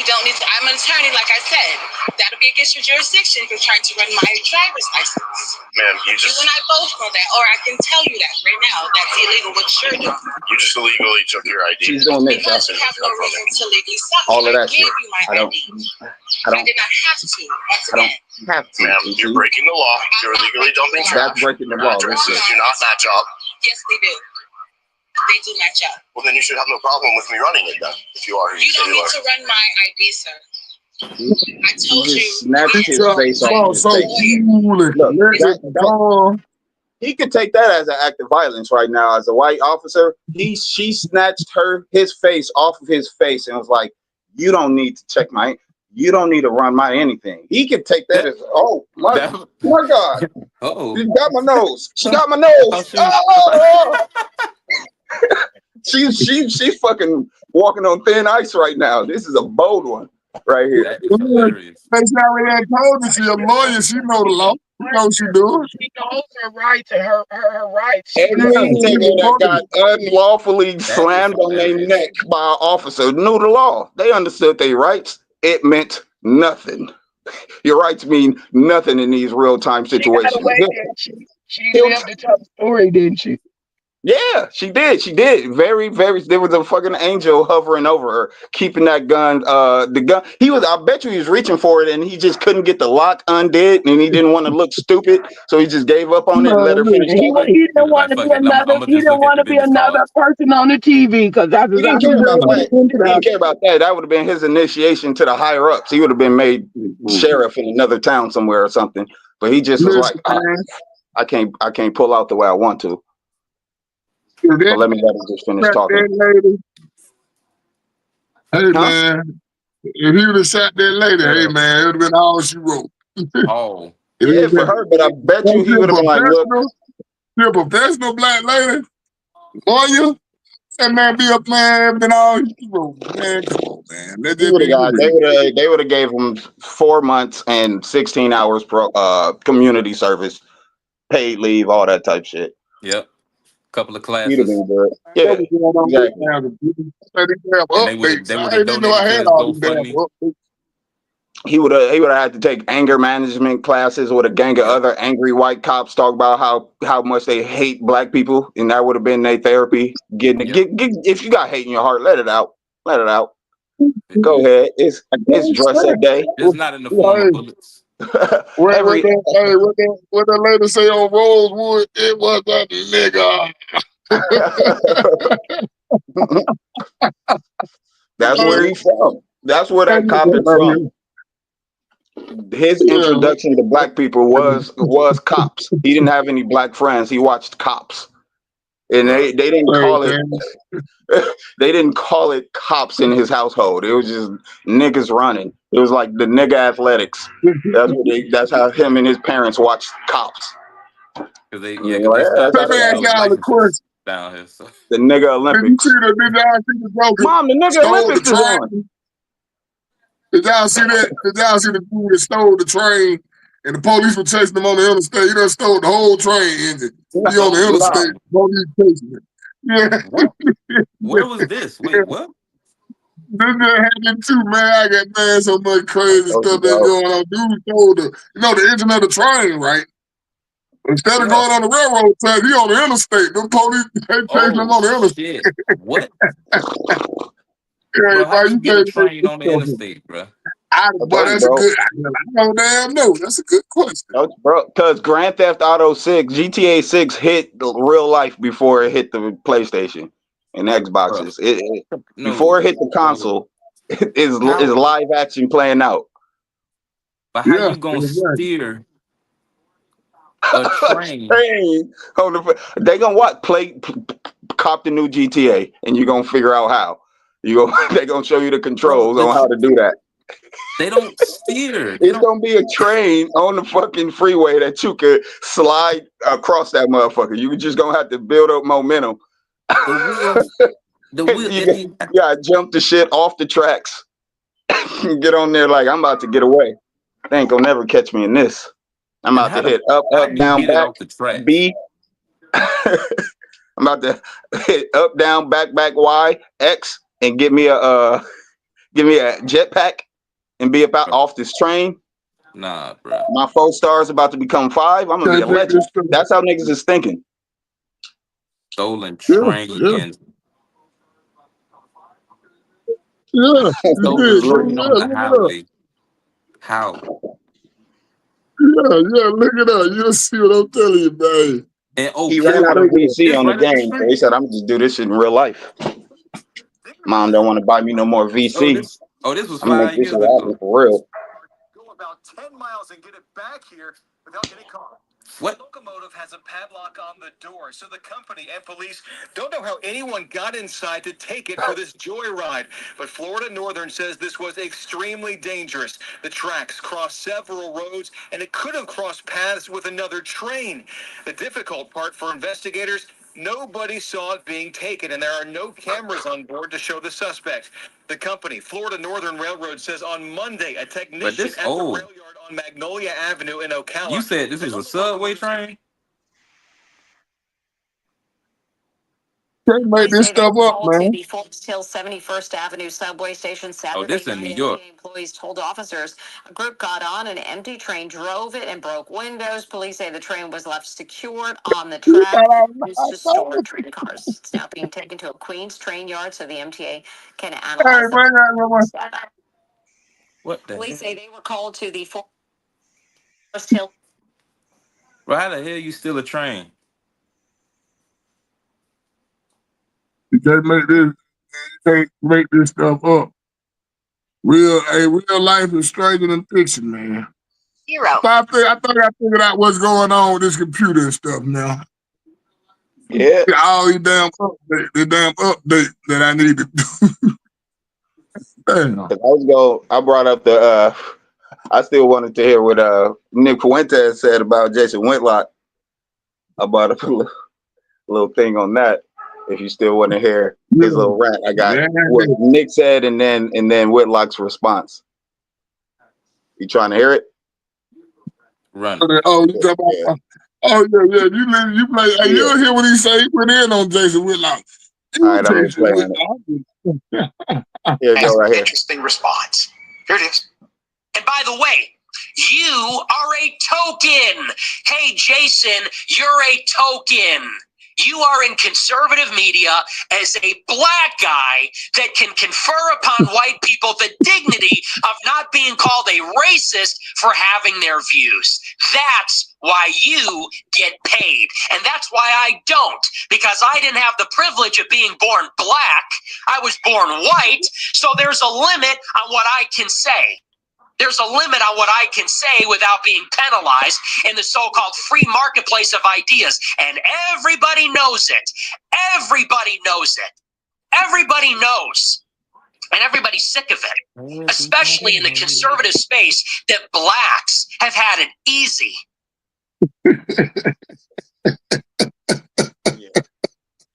don't need to. I'm an attorney, like I said. That'll be against your jurisdiction for trying to run my driver's license. Ma'am, you and I both know that, or I can tell you that right now. That's illegal what you're doing. You just illegally took your ID. She's doing this. Because you have no reason to legally stop me. All of that I gave shit. you my I don't. ID. I did not have to. Once again. Have to. Ma'am, you're breaking the law. You're illegally dumping trash. That's breaking the law. Addresses do not match up. Yes, they do. They do match up. Well, then you should have no problem with me running it then. If you are who You don't need to run my ID, sir. I told you. Snatch his face off. He could take that as an act of violence right now. As a white officer, she snatched his face off of his face and was like, "You don't need to check you don't need to run my anything." He could take that as, "Oh my God, oh, she got my nose. She got my nose." She's fucking walking on thin ice right now. This is a bold one right here. That is hilarious. They already told her she a lawyer. She know the law. You know she do. She knows her rights and her rights. Every nigga that got unlawfully slammed on their neck by an officer knew the law. They understood their rights. It meant nothing. Your rights mean nothing in these real-time situations. She got away, didn't she? She lived to tell the story, didn't she? Yeah, she did. She did. Very, very. There was a fucking angel hovering over her, keeping that gun. The gun. I bet you he was reaching for it, and he just couldn't get the lock undid, and he didn't want to look stupid, so he just gave up on it and let her finish. He didn't want to be another. He didn't want to be another person on the TV because that's he didn't care about that. He didn't care about that. That would have been his initiation to the higher ups. He would have been made sheriff in another town somewhere or something. But he just was like, I can't pull out the way I want to. So let him just finish talking. Hey man, if he would have shot that lady, hey man, it would have been all she wrote. Oh, yeah, for her, but I bet you he would have been like, "Look, you're a professional black lady, lawyer." That man be up, man, been all she wrote. Man, come on, man. They would have gave him 4 months and 16 hours community service, paid leave, all that type shit. Yep. Couple of classes. He'd have been good. Yeah, exactly. He would have had to take anger management classes with a gang of other angry white cops, talk about how much they hate black people, and that would have been their therapy. If you got hate in your heart, let it out. Let it out. Go ahead. It's dress that day. It's not in the form of bullets. What the lady say on Rosewood? It was a nigga. That's where he's from. That's where that cop is from. His introduction to black people was cops. He didn't have any black friends. He watched Cops, and they didn't call it. They didn't call it cops in his household. It was just niggas running. It was like the nigga athletics. That's how him and his parents watched Cops. The nigga Olympics. Mom, the nigga Olympics is on. Did y'all see that? Did y'all see the dude that stole the train and the police were chasing him on the interstate? He done stole the whole train engine. He on the interstate. Police chasing him. Yeah. Where was this? Wait, what? This happened too, man. I got so much crazy stuff that's going on. Dude stole the engine of the train, right? Instead of going on the railroad track, he on the interstate. The police chasing him on the interstate. What? Bro, how you get a train on the interstate, bro? That's a good. I don't damn know. That's a good question, bro. Because Grand Theft Auto 6, GTA 6 hit the real life before it hit the PlayStation and Xboxes. Before it hit the console, is live action playing out. But how you gonna steer a train? They gonna cop the new GTA, and you're gonna figure out how. They're gonna show you the controls on how to do that. They don't steer. It's gonna be a train on the fucking freeway that you could slide across that motherfucker. You just gonna have to build up momentum. You gotta jump the shit off the tracks. Get on there like I'm about to get away. They ain't gonna never catch me in this. I'm about to hit up, down, back, B. I'm about to hit up, down, back, Y, X. And get me a give me a jetpack and be about off this train. Nah, bro. My 4 stars about to become 5. I'm gonna be a legend. That's how niggas is thinking. Stolen trains. Yeah, Stolen train on the look it up. highway. How? Yeah, look it up. You'll see what I'm telling you, man. And He ran out of VC on the game, so he said, "I'm just do this shit in real life." Mom don't want to buy me no more VC. This was I'm gonna 5 make this years shit ago. happen for real. Go about 10 miles and get it back here without getting caught. What? The locomotive has a padlock on the door, so the company and police don't know how anyone got inside to take it for this joyride. But Florida Northern says this was extremely dangerous. The tracks crossed several roads, and it could have crossed paths with another train. The difficult part for investigators, nobody saw it being taken, and there are no cameras on board to show the suspect. The company, Florida Northern Railroad, says on Monday a technician at the rail yard on Magnolia Avenue in Ocala. You said this was a subway train? Can't make this stuff up, man. The Fuentes Hill 71st Avenue subway station Saturday this in New night. York. MTA employees told officers a group got on an empty train, drove it, and broke windows. Police say the train was left secured on the track used to store train cars. It's now being taken to a Queens train yard so the MTA can analyze the setup. What the Police hell? say they were called to the Forest Hill. Bro, how the hell you steal a train? You can't make this stuff up. Real life is stranger than fiction, man. I thought I figured out what's going on with this computer and stuff now. Yeah. All these damn update that I need to do. I brought up the I still wanted to hear what Nick Fuentes said about Jason Whitlock. About a little thing on that. If you still want to hear his little rant, I got what Nick said and then Whitlock's response. You trying to hear it? Run. Oh, you talk about, You play. Hey, you'll hear what he say. He put in on Jason Whitlock. All right, I'm gonna play on it. Here, go right here. Interesting response. Here it is. And by the way, you are a token. Hey, Jason, you're a token. You are in conservative media as a black guy that can confer upon white people the dignity of not being called a racist for having their views. That's why you get paid. And that's why I don't, because I didn't have the privilege of being born black. I was born white, so there's a limit on what I can say. There's a limit on what I can say without being penalized in the so-called free marketplace of ideas. And everybody knows it. Everybody knows it. Everybody knows. And everybody's sick of it, especially in the conservative space that blacks have had it easy.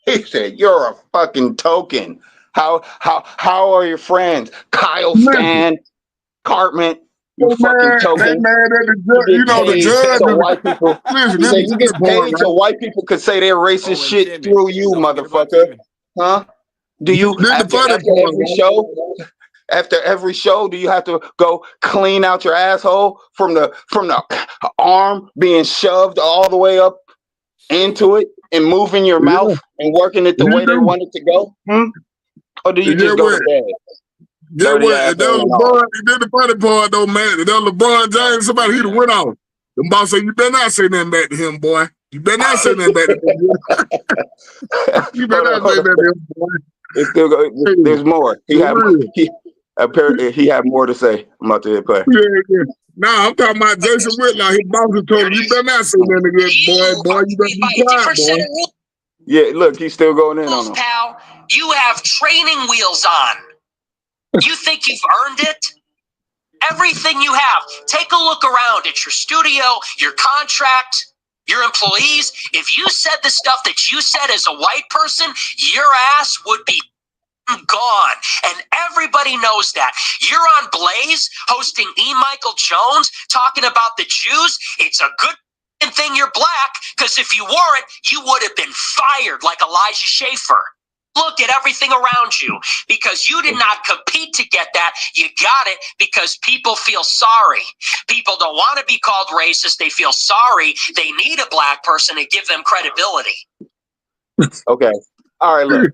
He said, "You're a fucking token. How are your friends? Kyle Stan, Cartman, you fucking token. The judge. So white people. You get paid so white people could say their racist shit through you, motherfucker. Huh? Do you after every show, do you have to go clean out your asshole from the arm being shoved all the way up into it and moving your mouth and working it the way they want it to go? Or do you just go to bed? Yeah, what? Then the funny part though, man. That LeBron James, somebody he'd have went off. The boss said, "You better not say nothing back to him, boy. You better not say nothing back to him. You better not say nothing to him, boy." There's more. Apparently he had more to say. I'm about to hit play. Yeah. Nah, I'm talking about Jason Whitlock. His boss told him, "You better not say nothing again, boy. Boy, you better be quiet, boy." Yeah, look, he's still going in on him. Pal, you have training wheels on. You think you've earned it? Everything you have. Take a look around at your studio, your contract, your employees. If you said the stuff that you said as a white person, your ass would be gone. And everybody knows that. You're on Blaze hosting E. Michael Jones talking about the Jews. It's a good thing you're black, because if you weren't, you would have been fired like Elijah Schaefer. Look at everything around you because you did not compete to get that. You got it because people feel sorry. People don't want to be called racist. They feel sorry. They need a black person to give them credibility. Okay. All right, look.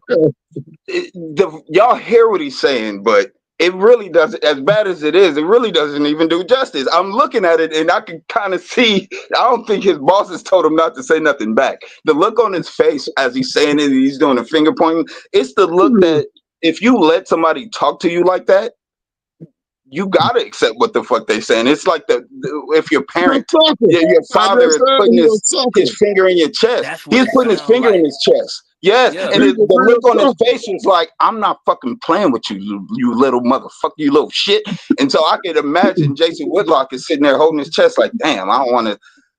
Y'all hear what he's saying, but it really doesn't, as bad as it is, it really doesn't even do justice. I'm looking at it and I can kind of see, I don't think his bosses told him not to say nothing back. The look on his face as he's saying it, he's doing a finger pointing. It's the look that if you let somebody talk to you like that, you gotta accept what the fuck they saying. It's like if your parent, your father is putting his finger in your chest. He's putting his finger in his chest. Yes, and the look on his face was like, I'm not fucking playing with you, you little motherfucker, you little shit. And so I could imagine Jason Whitlock is sitting there holding his chest like, damn, I don't want to.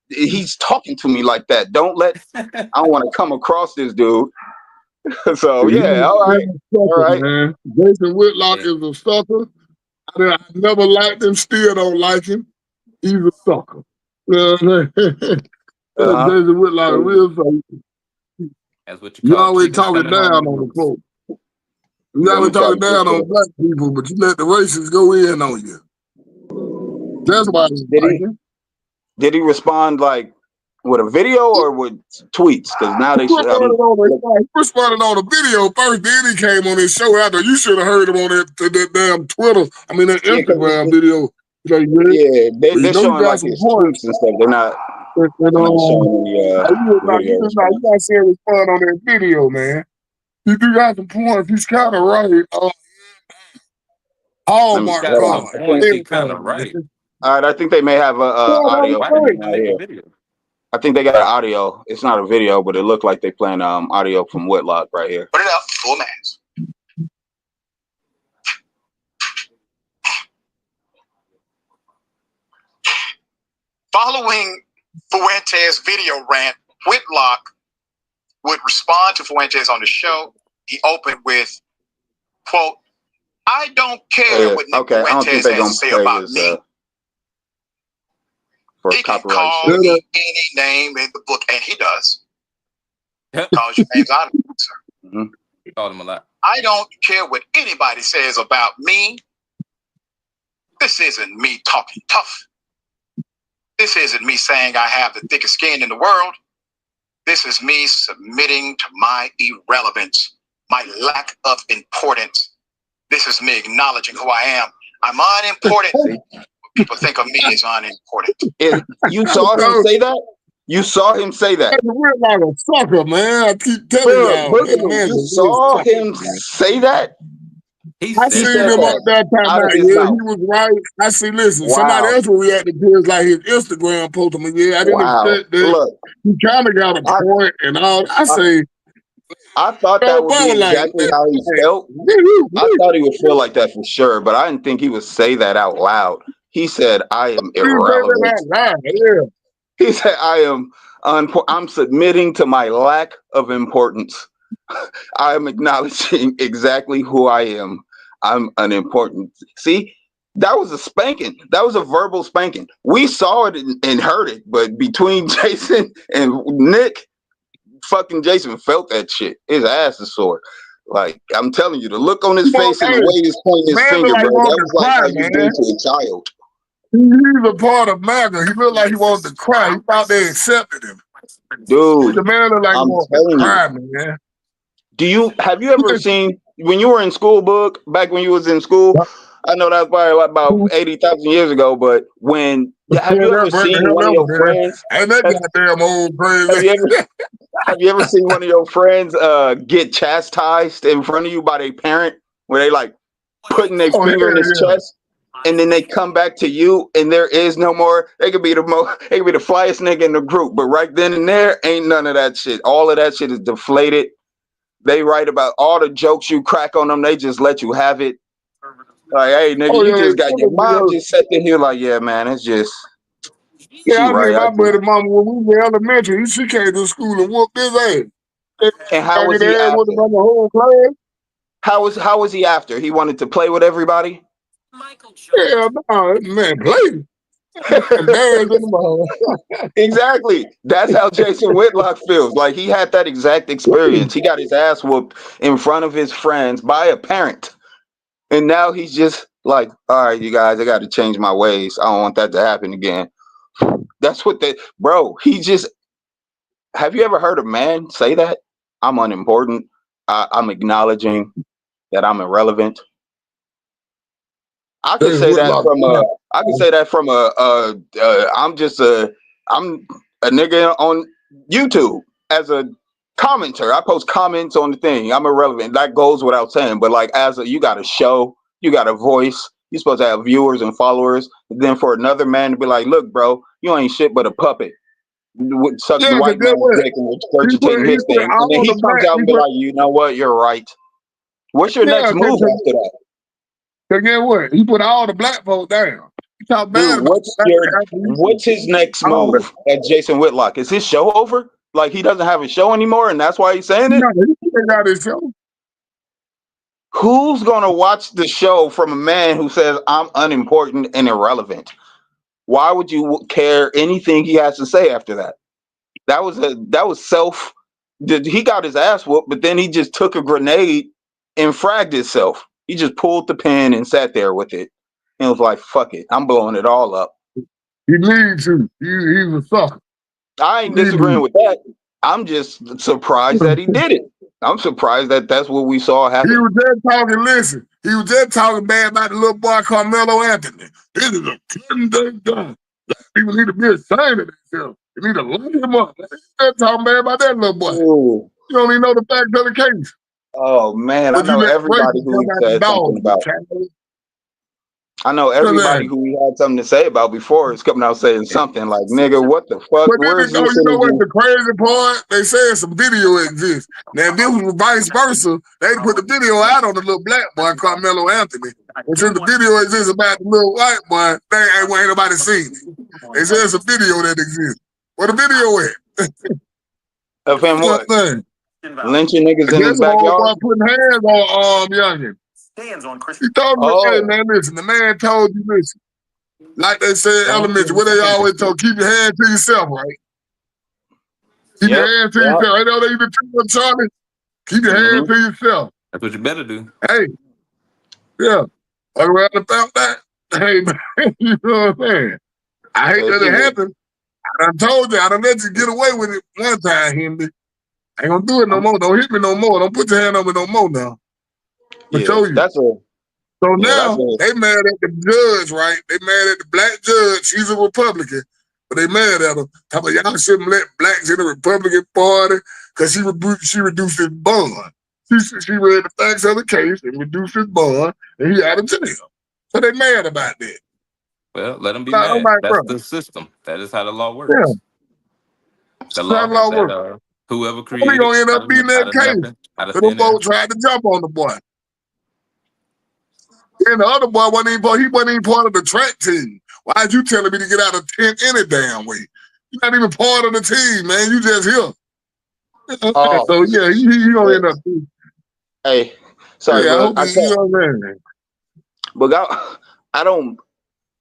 He's talking to me like that. I don't want to come across this dude. So yeah, all right. Man. Jason Whitlock is a sucker. I never liked him, still don't like him. He's a sucker. Jason Whitlock, a real sucker. That's what you You call always talking down on the folks. You always talking down on black people, but you let the racists go in on you. That's why did he respond like with a video or with tweets? Because now they responded on the video first, then he came on his show after. You should have heard him on that damn Twitter. I mean that Instagram video. Yeah, they're showing like his tweets and stuff. They're not. Showing you not seeing respond on that video, man. You do got some points. He's kind of right. Hallmark card. He's kind of right. All right, I think they may have a audio. I think they got an audio. It's not a video, but it looked like they playing audio from Whitlock right here. Put it up, full mass. Following Fuentes' video rant, Whitlock would respond to Fuentes on the show. He opened with, quote, I don't care what Nick Fuentes has to say about me. He can call me any name in the book, and he does. Calls your names out of it, sir. Called him a lot. I don't care what anybody says about me. This isn't me talking tough. This isn't me saying I have the thickest skin in the world. This is me submitting to my irrelevance, my lack of importance. This is me acknowledging who I am. I'm unimportant. People think of me as unimportant. You saw him say that? You saw him say that? We're like a sucker, man. I keep telling y'all. You saw him say that? I seen him up that time. He was right. I see. Listen, somebody else will react to this like his Instagram post. I didn't expect that. Look, he kind of got a point and all. I thought that would be exactly how he felt. I thought he would feel like that for sure, but I didn't think he would say that out loud. He said, I am irrelevant. He said, I'm submitting to my lack of importance. I am acknowledging exactly who I am. I'm unimportant. See, that was a spanking. That was a verbal spanking. We saw it and heard it, but between Jason and Nick, fucking Jason felt that shit. His ass is sore. Like, I'm telling you, the look on his face and the way he's pointing his finger, bro, that was like how you do to a child. He's a part of MAGA. He looked like he wanted to cry. He thought they accepted him. Dude, the man looked like he wanted to cry, man. Have you ever seen, when you were in school, Book, back when you was in school, I know that's probably about 80,000 years ago, but have you ever seen one of your friends? Ain't that goddamn old crazy. Have you ever seen one of your friends get chastised in front of you by their parent, where they like putting their finger in his chest? And then they come back to you, and there is no more. They could be the flyest nigga in the group, but right then and there, ain't none of that shit. All of that shit is deflated. They write about all the jokes you crack on them. They just let you have it. Like, hey, nigga, you just got your mom just sat there here like, yeah, man, it's just. Yeah, I think my buddy mama when we were elementary, she came to school and whooped his ass. And how was he after? The whole class. How was he after? He wanted to play with everybody. Yeah, no, man, play. Exactly. That's how Jason Whitlock feels. Like he had that exact experience. He got his ass whooped in front of his friends by a parent. And now he's just like, all right, you guys, I got to change my ways. I don't want that to happen again. That's what bro, he just, have you ever heard a man say that? I'm unimportant. I'm acknowledging that I'm irrelevant. I could say that from I'm a nigga on YouTube as a commenter. I post comments on the thing. I'm irrelevant. That goes without saying. But like you got a show, you got a voice. You're supposed to have viewers and followers. And then for another man to be like, look, bro, you ain't shit but a puppet. Sucking the white man's dick and regurgitating his thing. And then he comes out and be like, you know what? You're right. What's your next move after that? So get what? He put all the black folks down. He talk bad about what's his next move at Jason Whitlock? Is his show over? Like he doesn't have a show anymore, and that's why he's saying it? No, he got his show. Who's gonna watch the show from a man who says I'm unimportant and irrelevant? Why would you care anything he has to say after that? That was self. He got his ass whooped, but then he just took a grenade and fragged himself. He just pulled the pin and sat there with it. And was like, fuck it. I'm blowing it all up. He needs to. He's a sucker. I ain't disagreeing with that. I'm just surprised that he did it. I'm surprised that that's what we saw happen. He was just talking, listen. He was just talking bad about the little boy Carmelo Anthony. This is a day done. People need to be ashamed of themselves. They need to lock him up. He was just talking bad about that little boy. Ooh. You don't even know the facts of the case. Oh, man. I know everybody who he said something about. I know everybody who he had something to say about before is coming out saying something like, nigga, what the fuck? Where's your you know what the crazy part? They said some video exists. Now, if this was vice versa, they'd put the video out on the little black boy, Carmelo Anthony. And since the video exists about the little white boy, ain't nobody seen it. They said it's a video that exists. Where the video at? Of him what? Lynching niggas in his backyard? Putting hands on youngin. He told me, hey, man, listen, the man told you, listen, like they said, elementary, what they always told, keep your hand to yourself, right? Keep your hand to yourself. I know they even tell Charlie, keep your hand to yourself. That's what you better do. Hey, yeah. Around about that, hey, man, you know what I'm saying? I hate that it happened. I done told you, I done let you get away with it one time, Henry. I ain't gonna do it no more. Don't hit me no more. Don't put your hand on me no more now. Yeah, show you. So now they mad at the judge, right? They mad at the black judge. She's a Republican, but they mad at her. Talk about y'all shouldn't let blacks in the Republican Party because she reduced his bond. She read the facts of the case and reduced his bond, and he out of jail. So they mad about that. Well, let them be mad. That's the system. That is how the law works. Yeah. The law has that whoever created it gonna end up being that case. So the boat tried to jump on the boy. And the other boy wasn't even part of the track team. Why'd you telling me to get out of 10 any damn way? You're not even part of the team, man. You just here. So yeah, he gonna end up. Hey, sorry, yeah, but I don't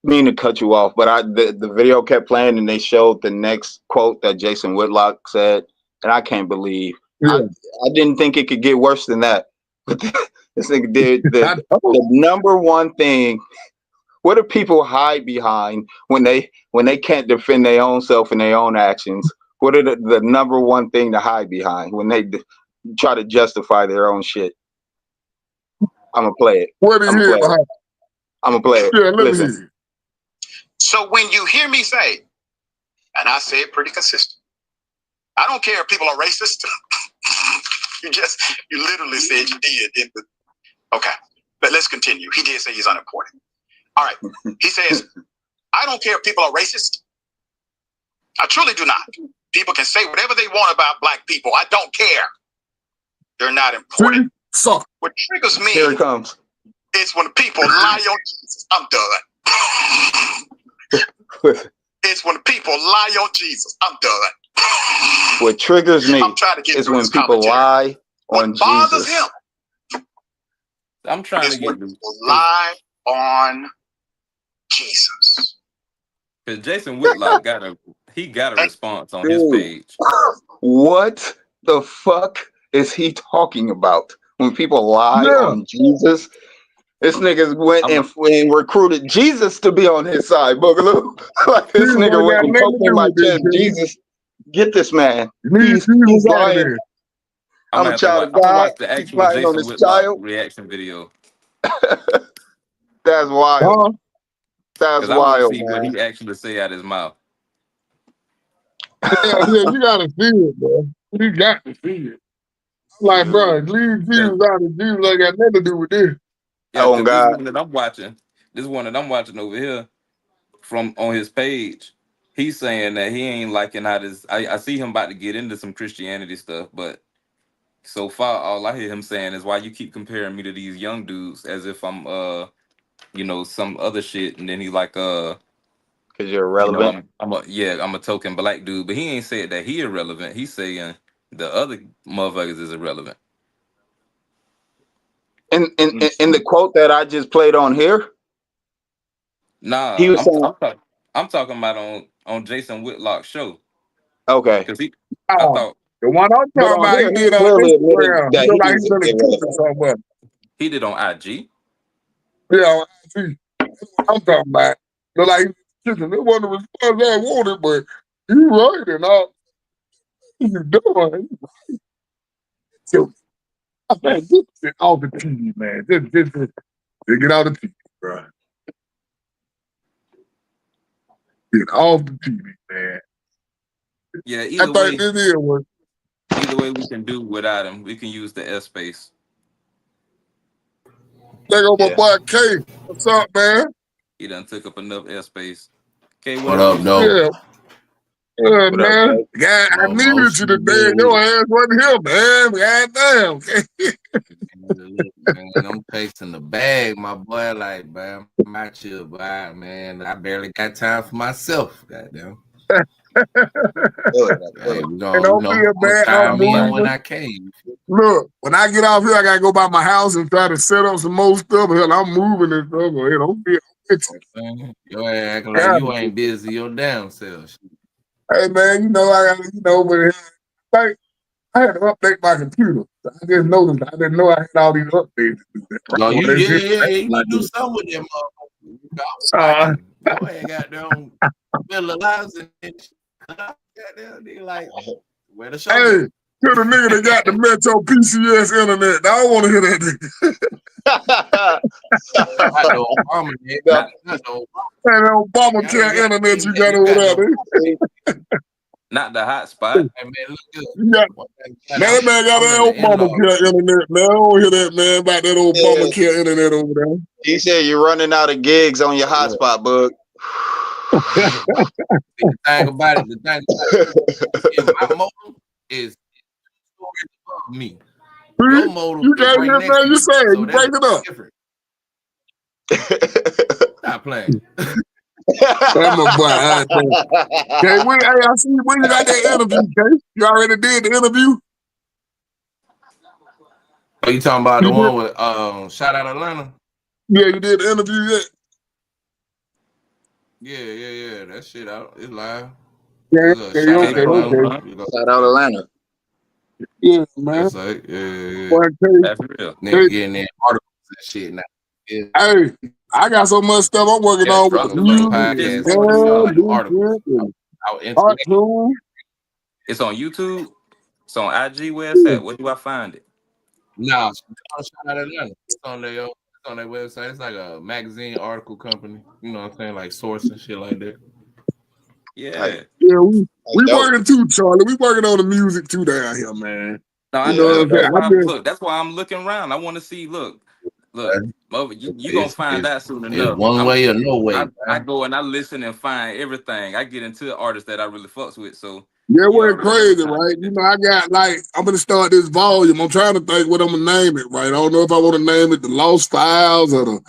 mean to cut you off, but the video kept playing and they showed the next quote that Jason Whitlock said, and I can't believe. I didn't think it could get worse than that. But this nigga did the number one thing. What do people hide behind when they can't defend their own self and their own actions? What are the number one thing to hide behind when they try to justify their own shit? I'm gonna play it. I'm gonna play it. Yeah, listen. So when you hear me say, and I say it pretty consistent, I don't care if people are racist. you literally said you did. Okay, but let's continue. He did say he's unimportant. All right. He says, I don't care if people are racist. I truly do not. People can say whatever they want about black people. I don't care. They're not important. So what triggers me here it comes. Is when people lie on Jesus. I'm done. It's when people lie on Jesus. I'm done. What triggers me is when people lie on Jesus. What bothers him? I'm trying to get people lie on Jesus. Because Jason Whitlock got a response on his Dude, page. what the fuck is he talking about? When people lie on Jesus, this nigga went and recruited Jesus to be on his side, Boogaloo. Like this nigga went and poked in my chest. Jesus, get this man. He's lying. I'm a child of I'm gonna God. watch the He's actual lying on Jason his Whitlock child. reaction video. That's wild. That's Because I want to wild, see what man. he actually say out his mouth. Yeah, you gotta see it, bro. You got to see it. Like, bro, leave Jesus out of Jesus. I got nothing to do with this. Yeah, because this one that I'm watching, over here from on his page, he's saying that he ain't liking how this. I see him about to get into some Christianity stuff, but so far all I hear him saying is, "Why you keep comparing me to these young dudes as if I'm some other shit?" And then he's like, because you're irrelevant. I'm a token black dude, but he ain't said that he irrelevant. He's saying the other motherfuckers is irrelevant. In the quote that I just played on here, nah, he was saying, I'm talking about on Jason Whitlock's show. Okay. Because I thought the one I'm but talking on about, here, he he did on clearly admitted Instagram. He that looked like he's he's in the irrelevant. kitchen somewhere. He did on IG. Yeah, on IG. That's what I'm talking about. Look like he's in the kitchen. It wasn't the response I wanted, but you right and all. What you doing? You right. So, man, just get off the TV, man. Just get out of the TV, bro. Get off the TV, man. Yeah, I think this is what. Either way, we can do without him. We can use the S space. There go my boy K. What's up, man? He done took up enough S space. K, What up, though? Yeah. Yeah, What man. up, God, I needed you Motion, today. Your ass wasn't here, man. God damn. man, I'm chasing the bag, my boy. Like, man, I'm out here, boy, man. I barely got time for myself, goddamn. Hey, we And don't feel bad. I'm chime in when moving. I can. Look, when I get off here, I gotta go by my house and try to set up some more stuff. Hell, I'm moving and stuff. Hey, don't feel Your ass acting like you ain't busy your damn self. Hey man, you know I gotta, but like I had to update my computer. I just noticed. I didn't know I had all these updates. No, you you gonna do something with that motherfucker. Your ass got them middle of lives and goddamn, they like where the show Hey, go? to the nigga that got the Metro PCS internet. I don't want to hear that nigga. Not the Obama, not the That Obamacare internet you got over there. Not the hotspot. Hey, man, look good. That man got that Obamacare internet, man. I don't hear that, man, about that Obamacare internet over there. He said you're running out of gigs on your hotspot, Bug. The thing about it, my modem is storage above me. Your modem You is can't right hear next to nothing you. you say. So You that's break it up. different. Stop playing. That my boy. Okay, I see when you got that interview, Kay. You already did the interview? Are you talking about the one with Shout Out Atlanta? Yeah, you did the interview yet? Yeah. That shit out. It's live. Yeah, Shout out Atlanta. Yeah, man. That's like, yeah. Boy, That's real. Nigga getting in articles and shit now. Yeah. Hey, I got so much stuff I'm working on with the music and cartoons. It's on YouTube. It's on IG. Where it's at? Where do I find it? Nah, Shout Out Atlanta. It's on their website. It's like a magazine article company. You know what I'm saying? Like Source and shit like that. Yeah. Yeah, we working too, Charlie. We working on the music too down here, man. No, look, that's why I'm looking around. I want to see. Look, you gonna find out soon enough. One way or no way. I go and I listen and find everything. I get into artists that I really fucks with. So yeah, it went crazy, right? You know, I got I'm gonna start this volume. I'm trying to think what I'm gonna name it, right? I don't know if I want to name it the Lost Files or the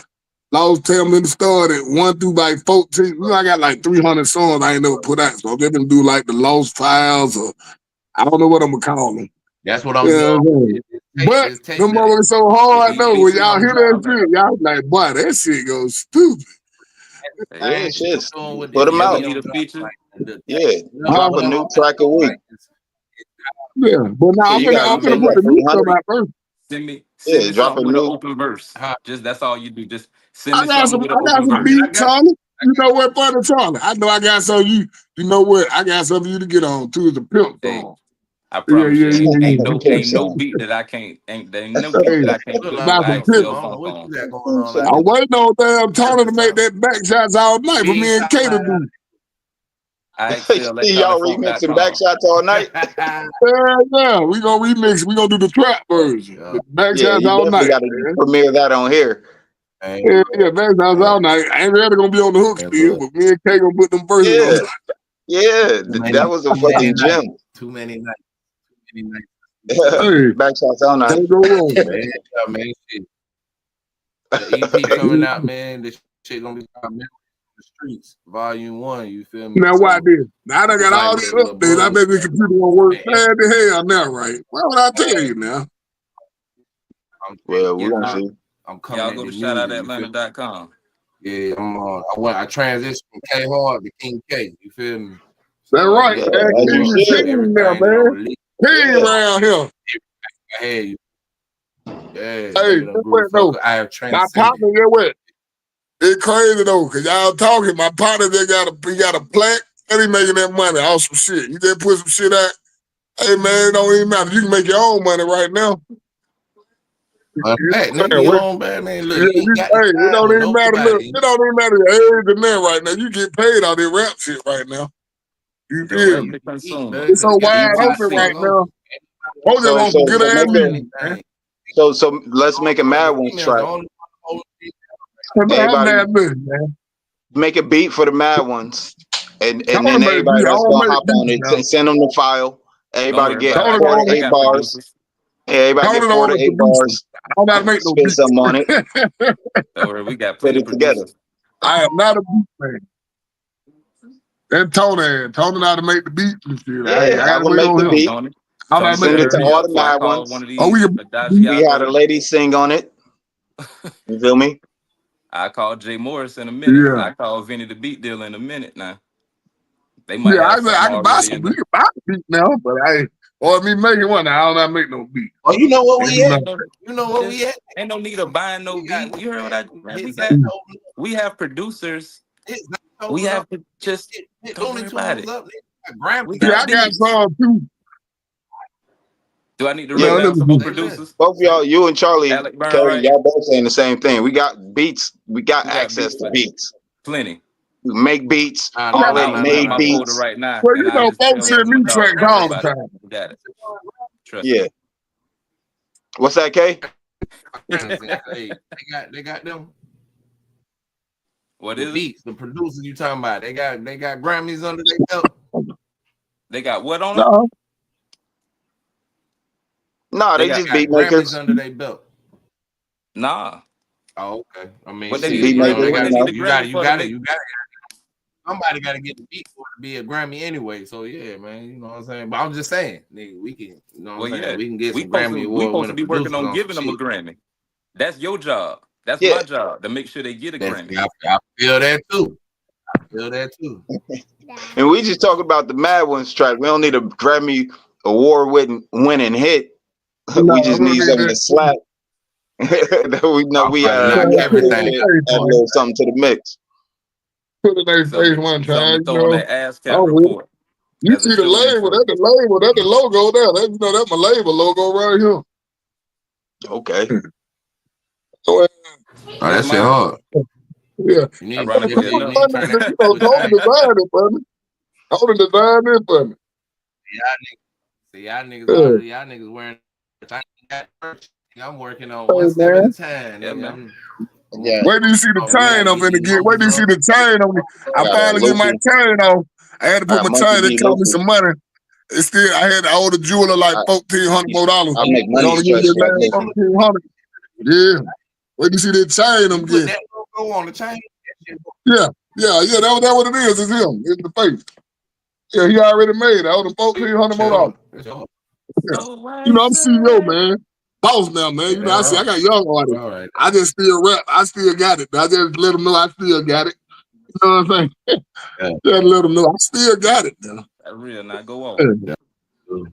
Lost Tell Me to Start at 1 through 14. You know, I got 300 songs I ain't never put out, so I'm just gonna do the Lost Files or I don't know what I'm gonna call them. That's what I'm doing. But them motherfuckers so hard though. When y'all hear that shit, y'all like, boy, that shit goes stupid. Yeah, shit. Doing with Put this them out. video Yeah, drop a new track a week. Yeah, but now I'm You got gonna put the new stuff out first. Send me drop a something with an new. open verse. Just that's all you do. Just send I me got something some with an open verse. beat, Charlie. You know what, brother Charlie? I know I got some you know what? I got something for you to get on too. It's a pimp song. I promise you, ain't no song. beat that I can't ain't no beat that I can't do. About I some still pimp. funk on. I'm waiting on damn Tony to make that back shots all night for me and Kay to do. I excel Y'all remixing back shots all night. Yeah, we gonna remix. We gonna do the trap version. The back shots you all definitely night. got to premiere that on here. Yeah, back shots all night. I ain't really gonna be on the hook still, but me and Kay gonna put them verses on. Yeah, that was a fucking gem. Too many nights. Hey, back shots all night. Can't go wrong, man. Shit. The EP coming out, man. This shit gonna be called the Streets, Volume 1. You feel me? Now why this? Now I done got all these updates. I bet this computer gonna work bad to hell now, right? Why would I tell you now? Well, we're gonna see. I'm coming. Y'all go to shoutoutatlanta.com. Yeah, I transitioned from K Hard to King K. You feel me? That's right. King now, man. King around here. Hey, hey, though. I have my partner, get what? It's crazy though, cause y'all talking. My partner, he got a plaque, and he making that money off some shit. You just put some shit out. Hey man, it don't even matter. You can make your own money right now. Hey, nigga, your own bad man. Look, it don't even matter. Look, it don't even matter your age and that right now. You get paid all this rap shit right now. You feel me? It's so wide open right now. Oh, they want some good ass music, man. So let's make a Mad Ones track. Everybody make a beat for the Mad Ones, and then everybody that's gonna hop on it, send them the file. Everybody get 4 to 8 bars. Everybody get 4 to 8 bars. I don't gotta make no spit something on it. Don't worry, we got plenty Put it together. I am not a beat man. And Tony know how to make the beats and shit. Yeah, I will make the beat. Send it to all the Mad Ones. We had a lady sing on it. You feel me? I call Jay Morris in a minute. Yeah. I call Vinny the beat dealer in a minute now. They might have I can buy some. We can buy the beat now, but or me making one. I don't know make no beat. Oh, you know what we at? You know what we at? Ain't no need of buying no beat. You heard what we have producers. We have to just don't worry about it. I got some too. Do I need to run down some more producers? Both of y'all, you and Charlie, Kerry, y'all both saying the same thing. We got beats. We got access to beats. Plenty. We make beats. Already made beats. Right now. Well, you know, folks send me tracks all the time. Got it. Trust me. What's that, Kay? They got them. What is beats? The producers you talking about? They got Grammys under their belt. They got what on it? No, they just beat makers under their belt. Nah. Oh, okay. I mean, what they beat makers? You got it. Somebody got to get the beat for it to be a Grammy anyway. So yeah, man, you know what I'm saying. But I'm just saying, nigga, we can. You know what I'm saying? We can get some Grammy award. We supposed to be working on giving them a Grammy. That's your job. That's my job to make sure they get a Grammy. I feel that too. And we just talk about the Mad Ones track. We don't need a Grammy award winning hit. We just need something to slap. We know we everything. Add a little something to the mix. Put it in their face one time. Throwing that ASCAP report. You see the label? That's the logo there. That's my label logo right here. Okay. That's your hard. Yeah. You need Tony designed it for me. Tony designed it for me. Y'all niggas wearing. I'm working on one step at a time. Yeah, man. Where do you see the chain I'm finna get? Where do you see the chain on me? I finally get my chain on. I had to put my chain. They told me some money. It's still, I had to owe the jeweler like $1,400 more. I make money. $1,400. Yeah. Where do you see that chain I'm getting? That logo on the chain. Yeah. That's what it is. It's him. It's the face. Yeah, he already made it. I owe him $1,400 more. Yeah. You know, I'm CEO, man. Boss now, man. You know, I got young artists. All right. I just still rap. I still got it. I just let them know I still got it. You know what I'm saying? Just let them know I still got it now. That's real. Now go on.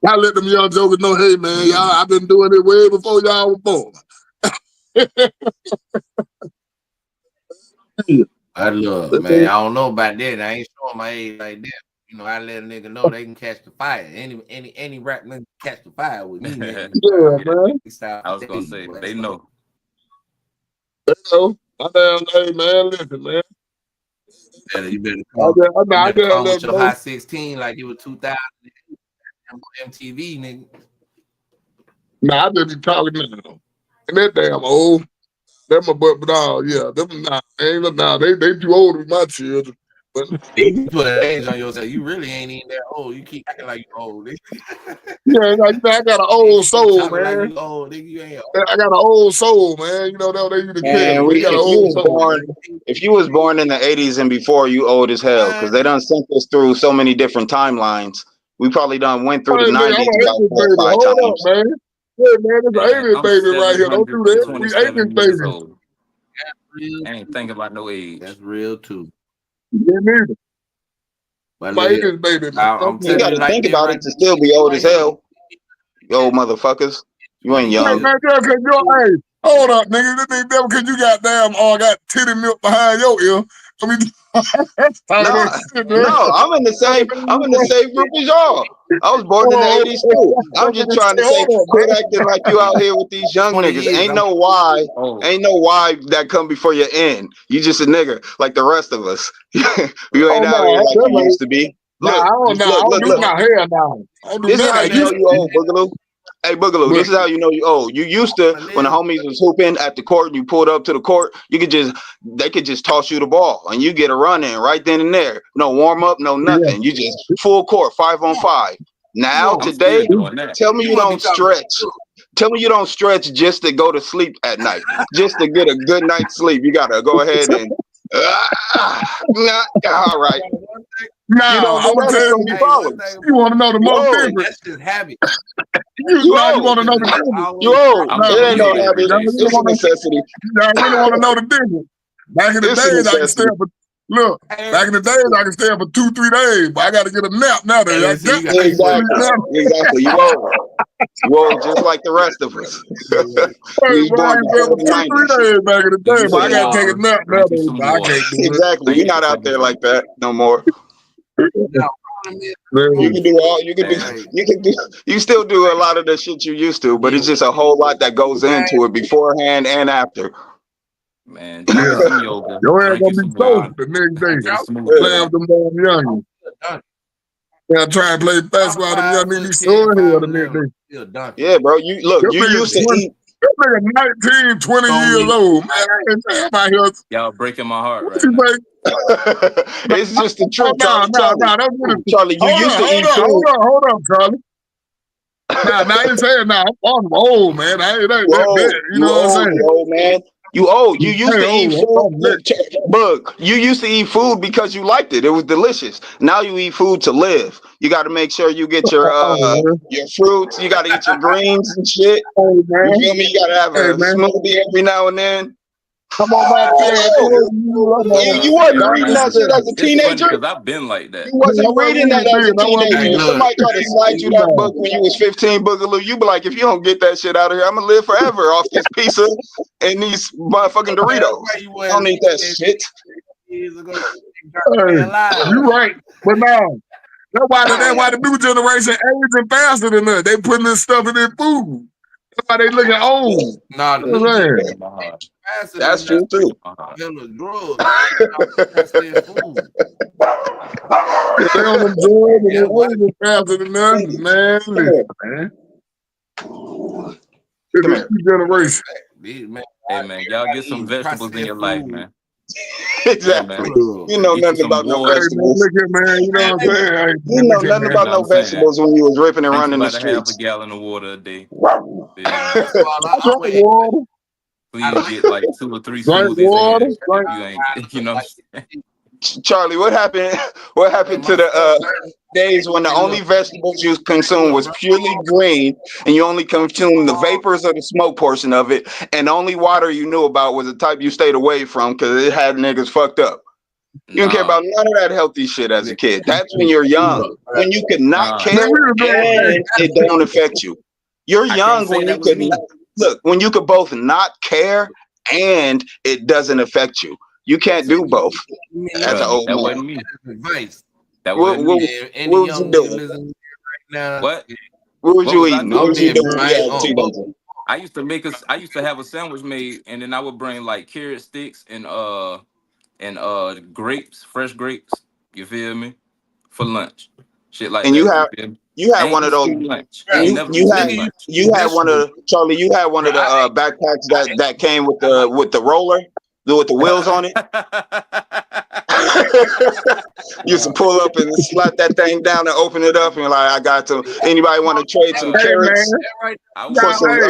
I let them young jokers know, hey man, y'all, I've been doing it way before y'all were born. I love, man. I don't know about that. I ain't showing my age like that. You know, I let a nigga know they can catch the fire. Any rap nigga catch the fire with me, nigga. Yeah, man. I was gonna say they know. They know. I damn, hey man, listen, man. You better come with your high 16 like it was 2000 MTV, nigga. Nah, I just be talking now. And that damn old. Them my but yeah, them they too old to be my children. But you put an age on yourself, you really ain't even that old. You keep acting like you old. yeah, like, I got an old soul, man. Like you old, nigga, you ain't old. I got an old soul, man. You know that they used to tell me. If you was born in the 80s and before, you old as hell, because they done sent us through so many different timelines. We probably done went through the 90s about 4 or 5 Hold times. up, man. Yeah, man, it's an 80s I'm baby right here. Don't do that. We 80s 727 years baby. old. I ain't thinking about no age. That's real too. Yeah, neither. But My 80s baby, man. You got to think about it to still be old as hell. You old motherfuckers. You ain't young. Man, hey, hold up, nigga. This thing devil, cause you got titty milk behind your ear. I mean, no, I'm in the same group as y'all. I was born in the 80s too. I'm just trying to say, quit acting like you out here with these young niggas. Ain't no why that come before your end. You just a nigga like the rest of us. You ain't out here like you used to be. Look, I don't do my hair now. This is how you know you old, Boogaloo. Hey, Boogaloo, this is how you know you old. You used to, when the homies was hooping at the court and you pulled up to the court, they could just toss you the ball and you get a run in right then and there. No warm up, no nothing. You just full court, 5-on-5. Now, today, tell me you don't stretch. Tell me you don't stretch just to go to sleep at night. Just to get a good night's sleep. You got to go ahead and, all right. Now, I'm gonna tell you, you want to know the most different. That's just habit. You want to know the difference. You old. It ain't no habit. It's a necessity. I really want to know the difference. Back in the days, I can stay up for back in the days, I can stay up for 2-3 days, but I got to get a nap now. Exactly. You old. You old just like the rest of us. We born before the 2-3 days back in the day, but I got to take a nap now. I can't do it. Exactly. We're not out there like that no more. You can do all you still do a lot of the shit you used to, but it's just a whole lot that goes into it beforehand and after. Man, do some yoga. Your ass gonna be close the next day. Play with them damn young. Yeah, try and play basketball. Them young niggas so here the next day. Yeah, bro. You look. You used to eat. That nigga 19, 20 years old, man. I'm out here. Y'all breaking my heart right now. It's just the truth. No, Charlie, you used to eat food. Hold on, Charlie. Nah, I ain't saying now. I'm old, man. I ain't that bad. You know what I'm saying? You old, man. You old. You used to eat food. Bug. You used to eat food because you liked it. It was delicious. Now you eat food to live. You got to make sure you get your fruits. You got to eat your greens and shit. You feel me? You got to have a smoothie every now and then. Come on back. You wasn't reading that shit as a teenager. Because I've been like that. You wasn't reading that as a teenager. If somebody tried to slide you that book when you was 15, Boogaloo, you be like, if you don't get that shit out of here, I'm gonna live forever off this pizza and these motherfucking Doritos. I don't need that shit. You right, but no. That's why the new generation aging faster than us. They putting this stuff in their food. That's why they looking old. Nah, the new generation that's true too. That's their food. They on them drugs and they're aging faster than us, man. Listen, man. It's a new generation. Hey man, y'all get some vegetables in your life, man. Exactly. You know nothing about no vegetables. Look at man, you know what I'm saying? You know nothing about no vegetables when you was ripping and running the streets. Half a gallon of water a day. Please get like 2 or 3 smoothies if you ain't, you know. Charlie, what happened? What happened to the days when the only vegetables you consumed was purely green, and you only consumed the vapors or the smoke portion of it, and the only water you knew about was the type you stayed away from because it had niggas fucked up. You don't care about none of that healthy shit as a kid. That's when you're young. When you could not care and it don't affect you. You're young when you could not, look, when you could both not care and it doesn't affect you. You can't do both as an old man. That wasn't me. Advice. That wasn't me. Any young nigga listening right now. What? What was you eating? What was you doing? I used to have a sandwich made, and then I would bring like carrot sticks and grapes, fresh grapes. You feel me? For lunch, shit like and that. You had one of those. Lunch. You had one of Charlie. You had one of the backpacks that came with the roller, with the wheels on it. You used to pull up and slap that thing down and open it up, and you're like, I got to. Anybody want to trade some carrots? I For some would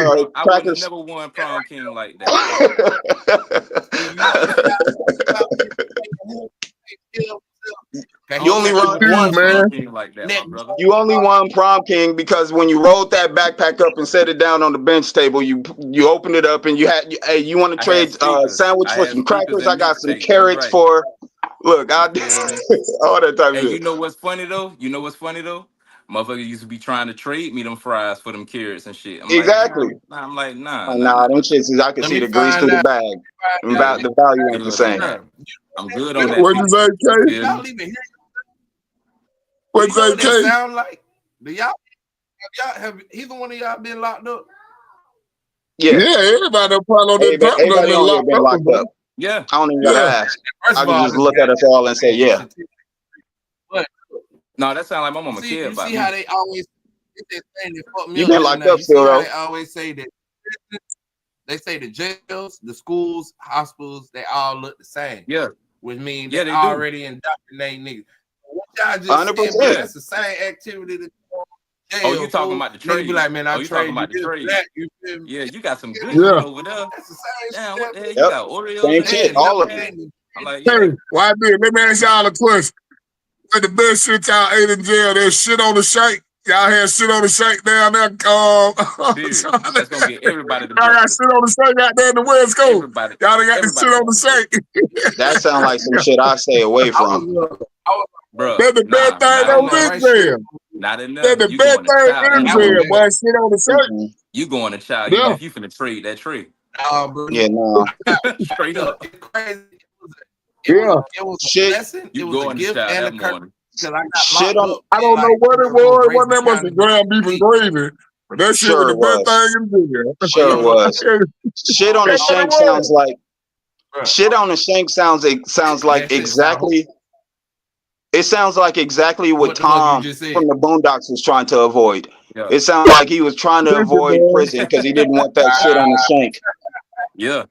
have never won prom king like that. You only run one prom king like that, my brother. You only won prom king because when you rolled that backpack up and set it down on the bench table, you opened it up and you had, hey, you want to trade sandwich for some crackers? I got some carrots for. Look, I did all that type of shit. You know what's funny though? Motherfuckers used to be trying to trade me them fries for them carrots and shit. Exactly. I'm like, nah. Them shits is I can see the grease through the bag. The value ain't the same. I'm good on that. What you say, Kay? What you say, Kay? Sound like? Do y'all have either one of y'all been locked up? Yeah, everybody probably been locked up. Yeah, I don't even gotta ask. I can just look at us all and say, yeah. No, that sounds like my mama cared about me. See how they always get that thing that fuck me up. You been locked up still, though. They always say that. They say the jails, the schools, hospitals, they all look the same. Yeah. Which means they already indoctrinating niggas. What y'all just 100%. said, that's the same activity that oh, you talking about the trade? Be like, man, you talking about the trade? Yeah, you got some good shit over there. That's the same Damn, shit. what the hell? You got Oreos? Same shit, all of it. I'm like, hey, why did? Let me ask y'all a question. What the best shit y'all ate in jail? There's shit on the shank. Y'all had shit on the shank down there. That's gonna get everybody to y'all got shit on the shank out there in the West Coast. Y'all done got the shit on the shank. That sounds like some shit I stay away from. Bro, that's the best thing on this jail. Not enough. That's the best thing in jail, boy. Shit on the shank. You going to child? Yeah. If you finna trade that trade. Yeah, no. Straight up. Yeah. It was shit. A blessing. You it was going a gift to child and that a curse. morning. Shit on, I don't know what it was. What that must be ground beef and gravy. But that shit was the best thing in jail. Sure it was. Shit on the shank sounds like. Shit on the shank sounds like exactly. It sounds like exactly what Tom from the Boondocks was trying to avoid. Yeah. It sounds like he was trying to avoid prison because he didn't want that shit on the shank. Yeah.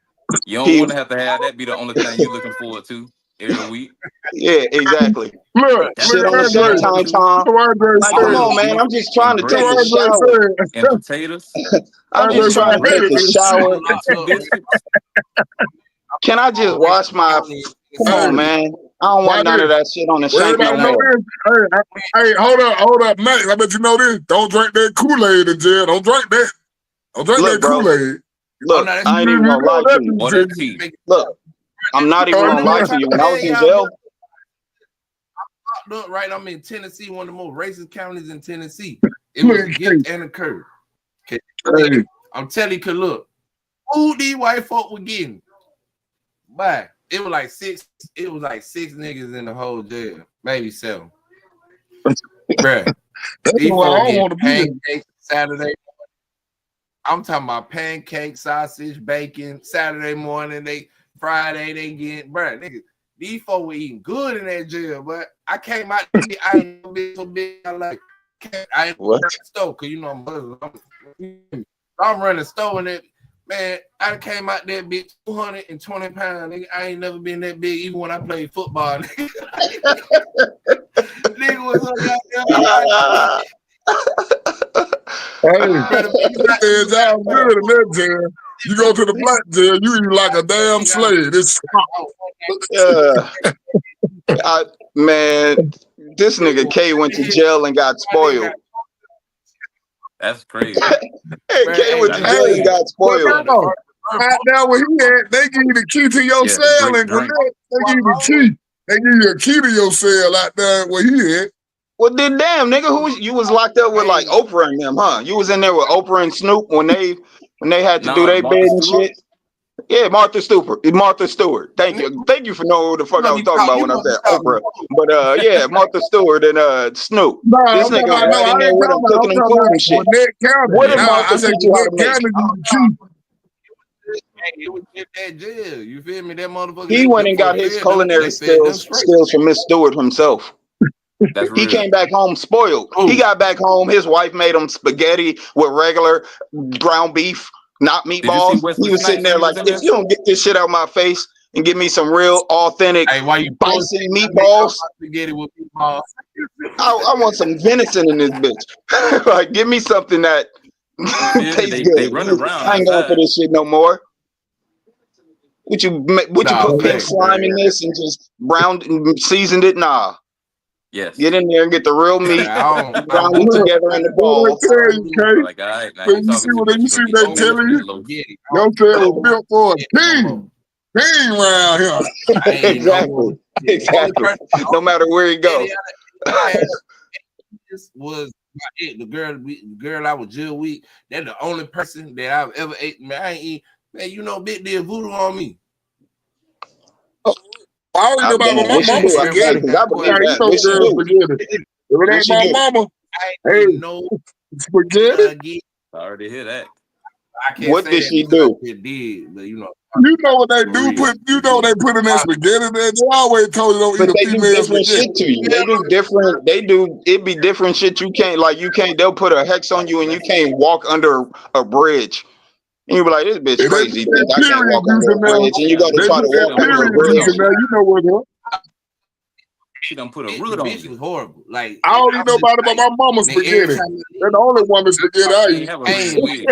You don't want to have that be the only thing you looking forward to every week. Yeah, exactly. Look, shit on the shank time, Tom. Like, come on, man. I'm just trying to take a shower. And potatoes. I'm just trying to take a shower. Can I just wash my... Come on, man. I don't want none of that shit on the shank no more. Hey, hold up, Max. I bet you know this. Don't drink that Kool-Aid in jail. Don't drink that. Don't drink that Kool-Aid. Look, I ain't even gonna lie to you. Look, I'm not even gonna lie to you. When I was in jail, look, right, I'm in Tennessee, one of the most racist counties in Tennessee. It was a gift and a curse. Okay. I'm telling you, cause look, who these white folk were getting? But it was like six niggas in the whole jail, maybe 7. Bruh, these folk get pancakes Saturday. I'm talking about pancakes, sausage, bacon. Saturday morning, Friday they get, bruh, niggas. These folks were eating good in that jail, but I came out. I ain't been so big. I ain't running the store because you know I'm Muslim. I'm running the store and it, man. I came out there bitch 220 pounds. Nigga, I ain't never been that big even when I played football. Nigga was on that. Hey, y'all good in that jail. You go to the black jail, you eat like a damn slave. It's man, this nigga K went to jail and got spoiled. That's crazy. Hey, K went to jail and got spoiled. Right now, where he at, they give you the key to your cell, and they give you the key. They give you a key to your cell out there where he at. Well, then, damn, nigga, you was locked up with like Oprah and them, huh? You was in there with Oprah and Snoop when they had to do their bed Martha and Stewart. shit. Yeah, Martha Stewart. Thank you for knowing what the fuck I was talking about when I said Oprah. But yeah, Martha Stewart and Snoop. Nah, This I'm talking nigga was about, no, right I in there ain't with talking them about, cooking I'm and talking food about and shit. Gwinnett County. What did Nah, Martha I said teach you how to Gwinnett make? County is the chief. It was in that jail. You feel me? That motherfucker. He went and got Them his fed them. culinary They fed them skills straight. from Miss Stewart himself. That's He real. came back home spoiled. He got back home. His wife made him spaghetti with regular ground beef, not Did you see meatballs. Wesley He was sitting Snipes when there he was like, in if there? you don't get this shit out of my face and give me some real authentic Hey, why you bison meatballs, spaghetti with meatballs? I want some venison in this bitch. Like, give me something that tastes good. They run around I ain't going for outside. this shit no more. Would you put pink slime in this and just browned and seasoned it? Nah. Yes. Get in there and get the real meat, ground it together in the What ball. they tell you, Kay? Like, all right, now When you you see talking too what much. you You see gonna get they your meal telling from you, this low. your tail was built for a king. King round here. Exactly. No matter where you go. This was it. The girl I was jail with. That's the only person that I've ever ate. Man, I ain't eat. Man, you know, Big did voodoo on me. I already know about my What she mama do? spaghetti. Because I believe Yeah, you that. know What she girl do? spaghetti. If it What ain't she my do? mama, I hey, ain't know spaghetti. I already hear that. I can't What say did that she because I do? just did, but you know. You know what they For do? real. You know what they put in that spaghetti there? They always told you don't eat But a they do female different spaghetti. shit to you. They do different. They do. It be different shit. You can't like. You can't. They'll put a hex on you, and you can't walk under a bridge. And you be like, this bitch If they put crazy. You that think I can't period walk juice under a in there, bridge? And you got to they try to put that walk under a period juice in bridge. there, you know what? She done put a The root on bitch you. was horrible. Like I don't even know about it, but my mama's nigga, every spaghetti. time That's the only woman spaghetti I She ain't eat. have a red wig.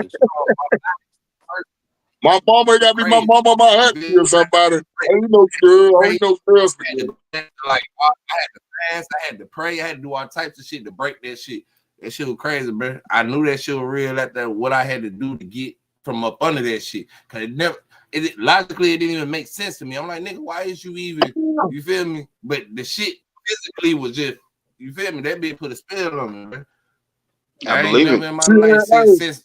My mama got to be my mama, my auntie or somebody. I ain't no girl. I ain't no girl spaghetti. Like I had to fast, I had to pray, I had to do all types of shit to break that shit. That shit was crazy, bro. I knew that shit was real. That what I had to do to get from up under that shit, cause logically it didn't even make sense to me. I'm like, nigga, why is you even? You feel me? But the shit physically was just, you feel me? That bitch put a spell on me, bro. I I ain't believe never it. in my life since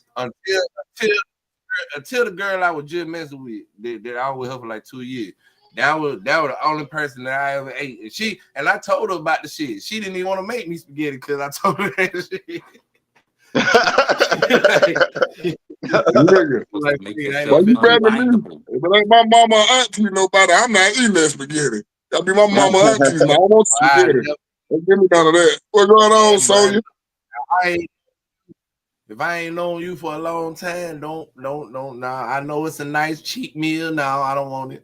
until the girl I was just messing with that I was with her for like 2 years. That was the only person that I ever ate. And I told her about the shit. She didn't even want to make me spaghetti because I told her that shit. Nigga. Well, you better than me. If it ain't my mama or auntie, nobody, I'm not eating that spaghetti. Gotta be my mama or aunties. I don't want spaghetti. Don't give me none of that. What's going on, Sonya? If I ain't known you for a long time, don't. Nah, I know it's a nice cheap meal. Now I don't want it.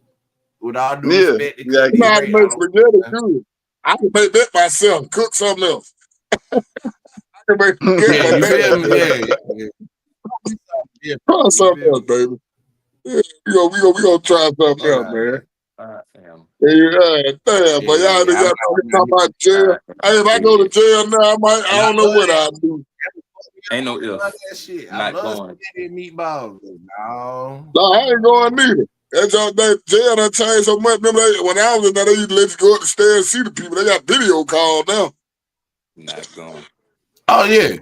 With all due respect, it could You know how to be make spaghetti, good. I can make that myself. Cook something else. I can make spaghetti you feel me? Yeah. Try something else, baby. Yeah, we gonna try something else, man. Damn. Damn, but y'all talking about jail. Hey, if I go to jail now, I don't know what I'll do. Ain't no if. That shit. I Not love going. spaghetti and meatballs. No, I ain't going neither. That's all that jail done changed so much. Remember when I was in there, they used to let you go up the stairs and see the people. They got video calls now. Not going. Oh yeah.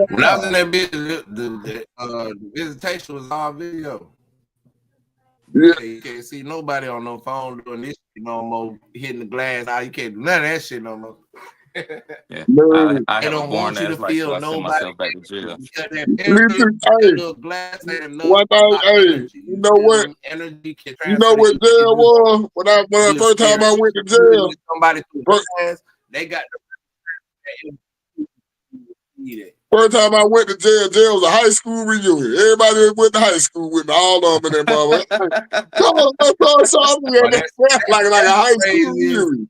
When I was in that bitch, the visitation was all video. Yeah. You can't see nobody on no phone doing this shit no more, hitting the glass. You can't do none of that shit no more. Yeah. No. I They have a don't born want you to ass life, so feel I send nobody. myself back to jail. That little glass ain't enough. One thing, hey, you know what? Energy can You transfer know what jail was? When I to first time I spirit. went to jail. Somebody through glass, they got First time I went to jail was a high school reunion. Everybody that went to high school with me, all of them in there, mama. Like a high school reunion.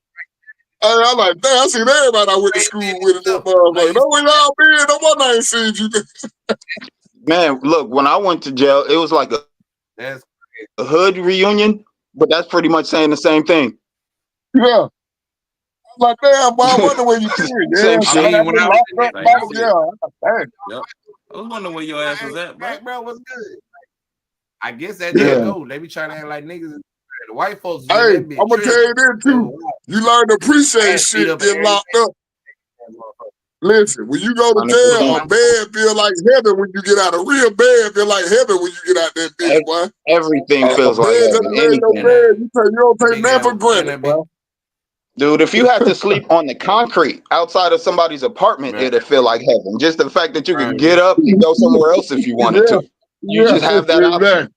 I'm like, damn, I seen everybody I went to school with in that motherfucker. No, we all been. No one ain't seen you. Man, look, when I went to jail, it was like a hood reunion, but that's pretty much saying the same thing. Yeah. I'm like, damn, boy, I wonder where you been. Yeah, Same son, shit. I've been locked up by the jail. Yep. I was wondering where your ass was at, bro. Bro, what's good? I guess that just go. They be trying to act like niggas. The white folks. Hey, I'm gonna tell you this too. You learn to appreciate shit getting locked up. Listen, when you go to jail, a bed feel like heaven when you get out. A real bed feel like heaven when you get out that bitch, boy. Everything A feels like bed just heaven. lay in your bed. You don't take nothing for granted, bro. Dude, if you had to sleep on the concrete outside of somebody's apartment, it'd feel like heaven. Just the fact that you could get up and go somewhere else if you wanted to. You just have that option.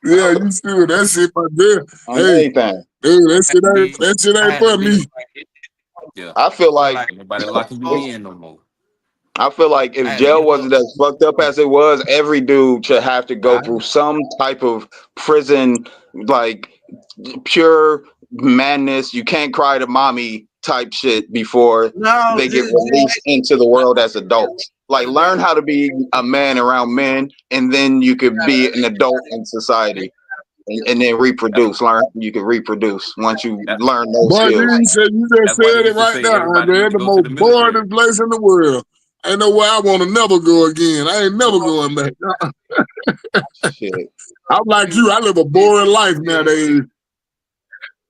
Yeah, you still that shit right there. On Hey, anything. dude, that shit ain't for me. Yeah. I feel like nobody locking you in no more. I feel like if jail wasn't as fucked up as it was, every dude should have to go through some type of prison, like pure madness. You can't cry to mommy type shit before they get released into the world as adults. Like learn how to be a man around men, and then you could be an adult in society. And then reproduce. Learn you can reproduce once you learn those Boy, skills. you just said it right now, man. The most boring place in the world. Ain't no way I want to never go again. I ain't never going back. Shit. I'm like you. I live a boring life nowadays.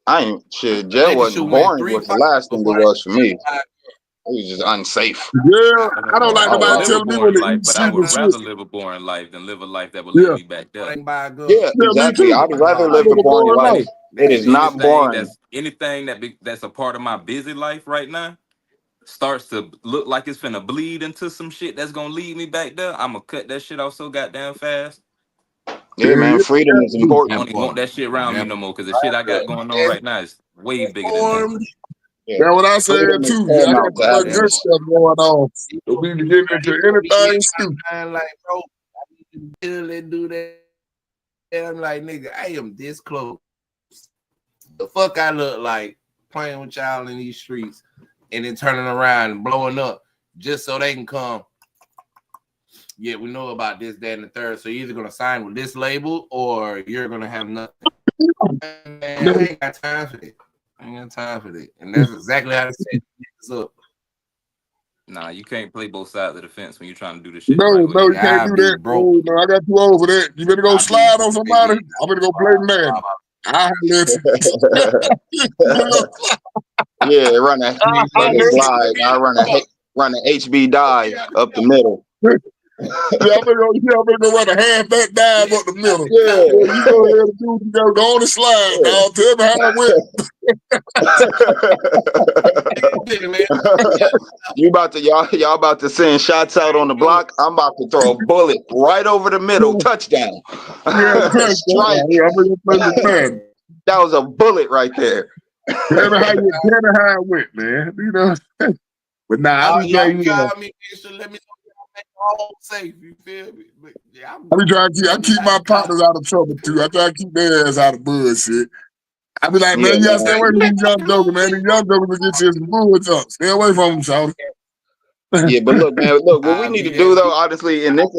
I ain't shit. Jail wasn't boring. Was the last thing it was for me. It was just unsafe. Yeah, I don't like nobody live a telling me when boring to life, eat but I shit would and rather shit. live a boring life than live a life that would lead me back there. Yeah, exactly. I'd rather live a boring life. It is not boring. Anything that's a part of my busy life right now starts to look like it's finna bleed into some shit that's gonna lead me back there. I'm gonna cut that shit off so goddamn fast. Yeah, man. Freedom is I important. don't even want that shit around me no more because the shit I got going on right now is way bigger than that. Yeah. That's what I said Freedom is too. I got paramount to too much good happiness. stuff going on. So we can get into anything stupid. Like, bro, I do that. And I'm like, nigga, I am this close. The fuck I look like playing with y'all in these streets and then turning around and blowing up just so they can come. Yeah, we know about this, that, and the third. So you're either gonna sign with this label or you're gonna have nothing. Man, I ain't got time for it. I ain't got time for it. And that's exactly how I set this up. Nah, you can't play both sides of the fence when you're trying to do the shit No, the right way. you can't do that. Oh, no, I got too old for that. You better go slide on somebody. I'm gonna go play Madden. I let you. Yeah, run a slide. I run a HB dive up the middle. I'm gonna go run a half-back dive up the middle. Yeah. You go ahead and do it. You go on the slide, dog. Tell me how it went. y'all about to send shots out on the block. I'm about to throw a bullet right over the middle. Touchdown. Strike. Yeah, I'm gonna play with Madden. That was a bullet right there. Tell me how it went, man. You know. But nah, I be trying to call me, so let me make all safe. You feel me? But yeah, I be trying to keep my partners out of trouble too. I try to keep their ass out of bullshit. I be like, man, you gotta stay away from these young jokers, man. These young jokers will get you in some bullets up. Stay away from them, Shawty. Yeah, but look, man, what we need to do though, honestly, and this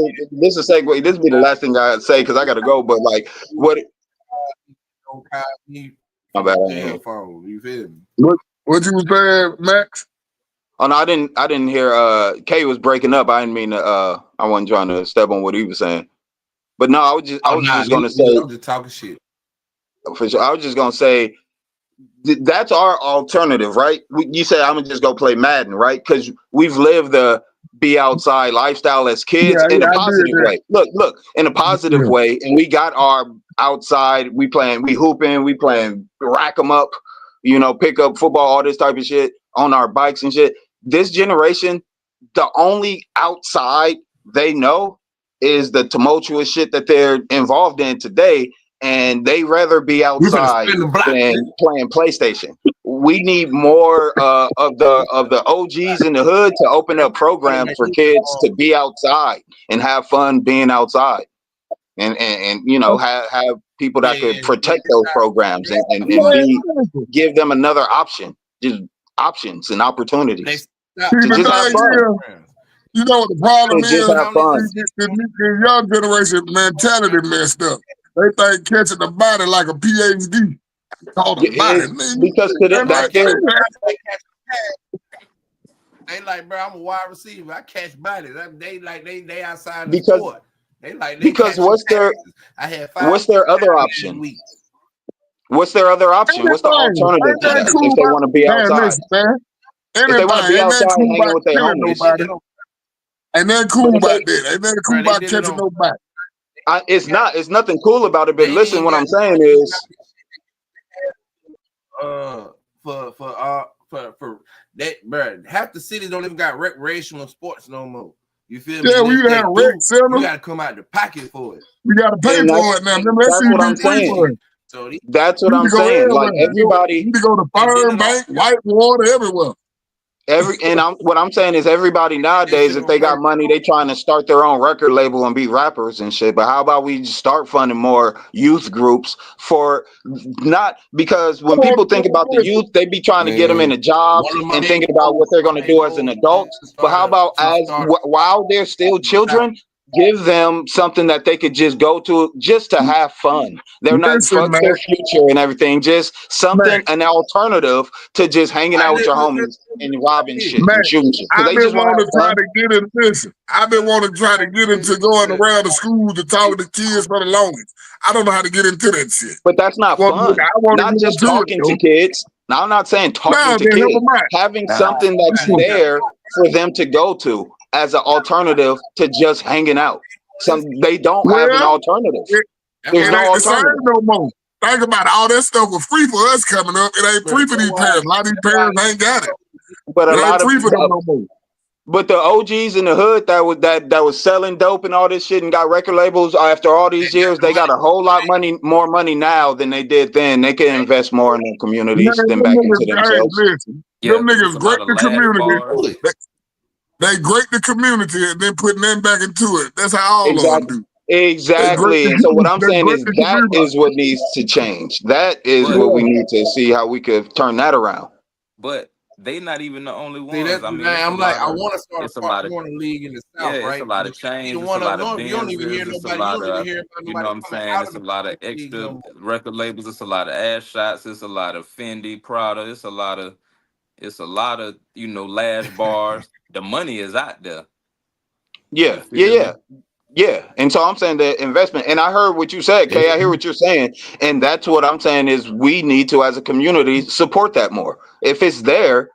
is a segue. This will be the last thing I say because I gotta go. But like, what? My bad. You feel me? What you was saying, Max? Oh no, I didn't hear. Kay was breaking up. I didn't mean to. I wasn't trying to step on what he was saying. But no, I was just gonna say. I'm just talking shit. For sure, I was just gonna say. That's our alternative, right? You say I'm gonna just go play Madden, right? Because we've lived the be outside lifestyle as kids in a positive way. Look, in a positive way, and we got our outside. We hooping, we playing rack 'em up, pick up football, all this type of shit on our bikes and shit. This generation, the only outside they know is the tumultuous shit that they're involved in today. And they rather be outside than playing PlayStation. We need more of the OGs in the hood to open up programs for kids to be outside and have fun being outside, and have people that could protect those programs and give them another option, just options and opportunities to just have fun. You know what the problem is? Just have fun. The young generation mentality messed up. They think catching the body like a PhD. Because they like, bro, I'm a wide receiver. I catch bodies. They outside the sport. They because what's their other option? What's their other option? What's the Anything. alternative Ain't to that that cool if they about, want to be man, outside? listen, man. If they want to Anything. be Ain't that outside cool hanging about with their killing homies, nobody? Ain't that but cool if about they, that? Ain't that cool Bro, they about did it catching on. nobody? it's not. It's nothing cool about it. But They ain't listen, even what got I'm saying no money is, for that, bro. Half the cities don't even got recreational sports no more. You feel me? Yeah, And we if used to they have rec do, you centers. got to come out the pocket for it. We got to pay and for it now. Remember that that's shit what be I'm free saying. for us. So That's what We I'm need to go saying. Like everywhere. everybody, We need to go to they did Fern it Bank, on. Whitewater, everywhere. what I'm saying is everybody That nowadays, shit if on they got purpose. money, they trying to start their own record label and be rappers and shit. But how about we just start funding more youth groups for not because when people think about the youth, they be trying to get them Man, into jobs one of my and main thinking about what they're going to do as an goals adult. is But how about while they're still children, give them something that they could just go to just to have fun. They're not Listen, fuck man. their future and everything. Just something, an alternative to just hanging out with your homies and robbing shit Man, and shooting shit. Because I've they been just want to wanting to have try fun. to get in. Listen, I've been wanting to try to get into going around the schools to talk to kids for the longest. I don't know how to get into that shit. But that's not I fun. want to Not get just into it, talking to though. kids. Now, I'm not saying talking Now, to then, never kids. mind. Having Nah, something that's there for them to go to as an alternative to just hanging out. They don't have an Well, alternative. it There's no ain't the same alternative. no more. Think about it. All that stuff was free for us coming up. It ain't free for these parents. A lot of these parents ain't got it. But a It ain't lot of free for them no more. but the OGs in the hood that was selling dope and all this shit and got record labels after all these years, they got a whole lot more money now than they did then. They can invest more in their communities Man, than them back niggas, into hey, themselves. listen. Yeah, Them because it's niggas a great lot of the lash community. bars. They great the community and then putting them back into it. That's how all of them Exactly. do. They great Exactly. And so what the, I'm they saying great is the that community. is what needs to change. That is But what we Yeah. need to see how we could turn that around. but they not even the only See, ones. that's I the mean, thing. I'm like, I want to start a it's a Pop lot of Warner League in the yeah, South, it's a right? lot of But chains, either it's a one up lot of north, you don't even hear Benzes, it's a nobody. You lot don't even of hear you know nobody what I'm coming saying, out of it's a the lot Pop of Warner League no extra more. record labels, it's a lot of ass shots, it's a lot of Fendi, Prada, it's a lot of lash bars. The money is out there. You Yeah. Yeah. feel Yeah. me? Yeah. And so I'm saying the investment, and I heard what you said, Kay. I hear what you're saying. And that's what I'm saying is we need to, as a community, support that more. If it's there,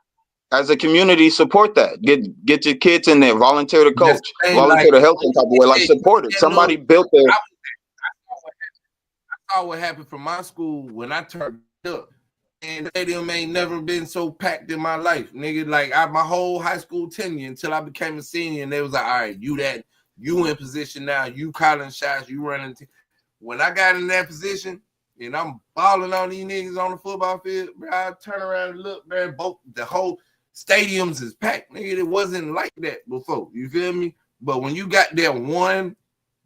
as a community, support that. Get your kids in there, volunteer to That's coach, the thing. volunteer Like, to help some type of way, like support it. you know, Somebody built their I saw what happened from my school when I turned up. And the stadium ain't never been so packed in my life, nigga. Like my whole high school tenure until I became a senior, and they was like, "All right, you in position now, you calling shots, you running." When I got in that position, and I'm balling on these niggas on the football field, bro, I turn around and look, bro, both the whole stadiums is packed, nigga. It wasn't like that before. You feel me? But when you got that one,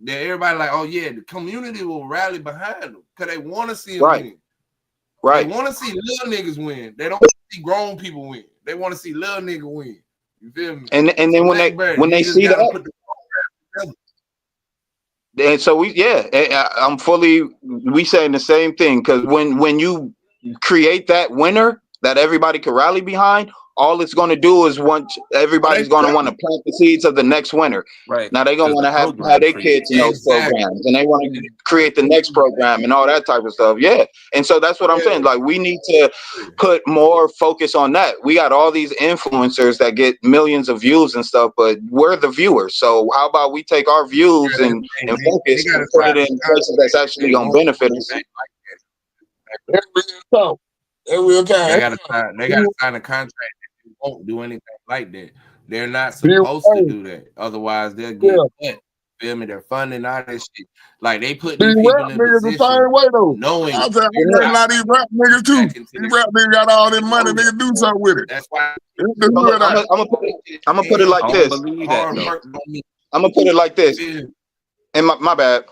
that everybody like, oh yeah, the community will rally behind them because they want to see them right, win. They right. want to see little niggas win. They don't want to see grown people win. They want to see little nigga win. You feel me? And then So when that, bro, when you they just see gotta that, put the program and so we saying the same thing because when you create that winner that everybody can rally behind, all it's going to do is everybody's going to want to plant the seeds of the next winner. Right. Now they're going to Because want the to have program their creates kids in that. those programs, and they want to create the next program and all that type of stuff. Yeah, and so that's what I'm saying. Like we need to put more focus on that. We got all these influencers that get millions of views and stuff, but we're the viewers. So how about we take our views and focus and put it in places that's actually going to benefit us. Every time. They gotta sign a contract that they won't do anything like that. They're not supposed to do that. Otherwise, they'll get wet. Feel me? They're funding all that shit. Like they put these people in niggas the position same way though. knowing I tell you, a lot of these rap niggas too. These rap niggas got all this money, nigga do something with it. That's why I'm gonna put it like I this. don't believe that though. I'm gonna put it like this. And my bad,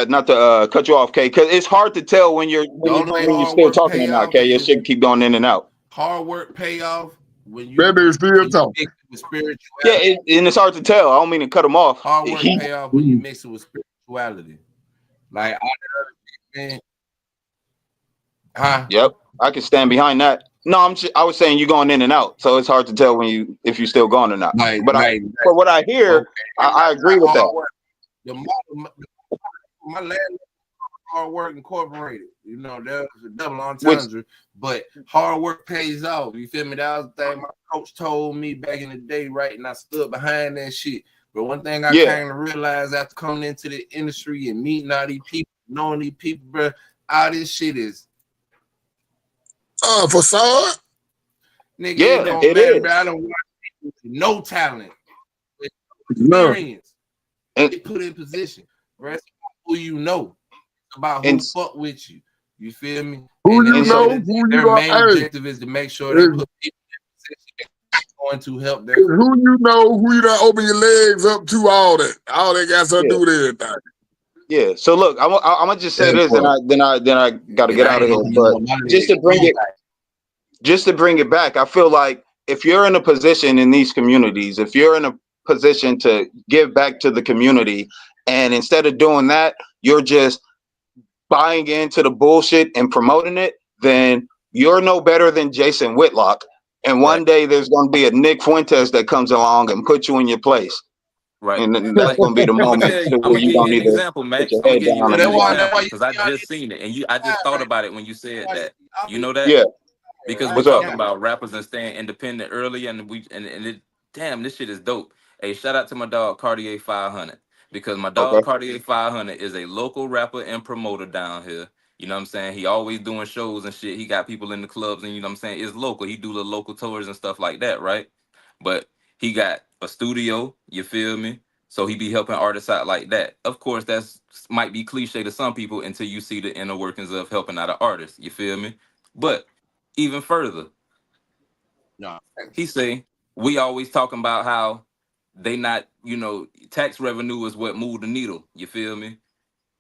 not to cut you off, Kay, because it's hard to tell when you're still talking or not, Kay. Your shit keep going in and out. Hard work pay off when you still talking. mix it with spirituality. Yeah, and it's hard to tell. I don't mean to cut him off. Hard work pay off when you mix it with spirituality. Like man. Yep, I can stand behind that. No, I was saying you going in and out, so it's hard to tell if you're still gone or not. For what I hear, I agree with that. My landlord Hard Work Incorporated. You know, that was a double entendre, but hard work pays off. You feel me? That was the thing my coach told me back in the day, right? And I stood behind that shit. But one thing I kind of realized after coming into the industry and meeting all these people, knowing these people, bro, all this shit is facade. Nigga, Yeah, it don't it matter, is. bro. I don't want people with no talent, with experience. They put in position, bro. It's about who you know, it's about who fuck with you. You feel me? Who you know? Their main objective is to make sure they put people in position that's going to help their career. Who you know? Who you done open your legs up to? All that got something to do with everything. Yeah. So look, I'm gonna just say this, and then I got to get out of here. But just to bring it back, I feel like if you're in a position in these communities, if you're in a position to give back to the community, and instead of doing that, you're just buying into the bullshit and promoting it, then you're no better than Jason Whitlock. And one day there's going to be a Nick Fuentes that comes along and puts you in your place. Right. And that's going to be the moment I'm gonna give you an example, Max. I'm gonna give you an example why because I just seen it, and I just thought about it when you said that. You know that? Yeah. Because we're talking about rappers and staying independent early, and damn, this shit is dope. Hey, shout out to my dog Cartier 500 because my dog Cartier 500 is a local rapper and promoter down here. You know what I'm saying? He always doing shows and shit. He got people in the clubs, and you know what I'm saying? It's local. He do the local tours and stuff like that, right? But he got a studio, you feel me? So he be helping artists out like that. Of course, that's might be cliche to some people until you see the inner workings of helping out an artist, you feel me? But even further, he say we always talking about how they not, tax revenue is what moved the needle. You feel me?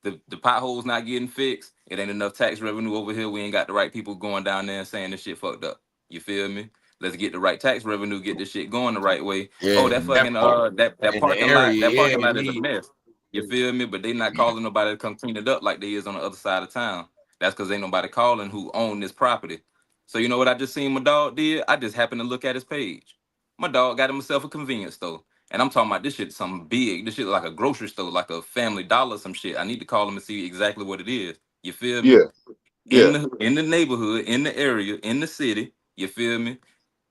The potholes not getting fixed. It ain't enough tax revenue over here. We ain't got the right people going down there and saying this shit fucked up. You feel me? Let's get the right tax revenue, get this shit going the right way. Yeah, that fucking that parking lot is a mess. You feel me? But they not calling nobody to come clean it up like they is on the other side of town. That's because ain't nobody calling who own this property. So you know what I just seen my dog did? I just happened to look at his page. My dog got himself a convenience store. And I'm talking about this shit something big. This shit like a grocery store, like a Family Dollar, some shit. I need to call him and see exactly what it is. You feel me? Yeah. In the neighborhood, in the area, in the city, you feel me?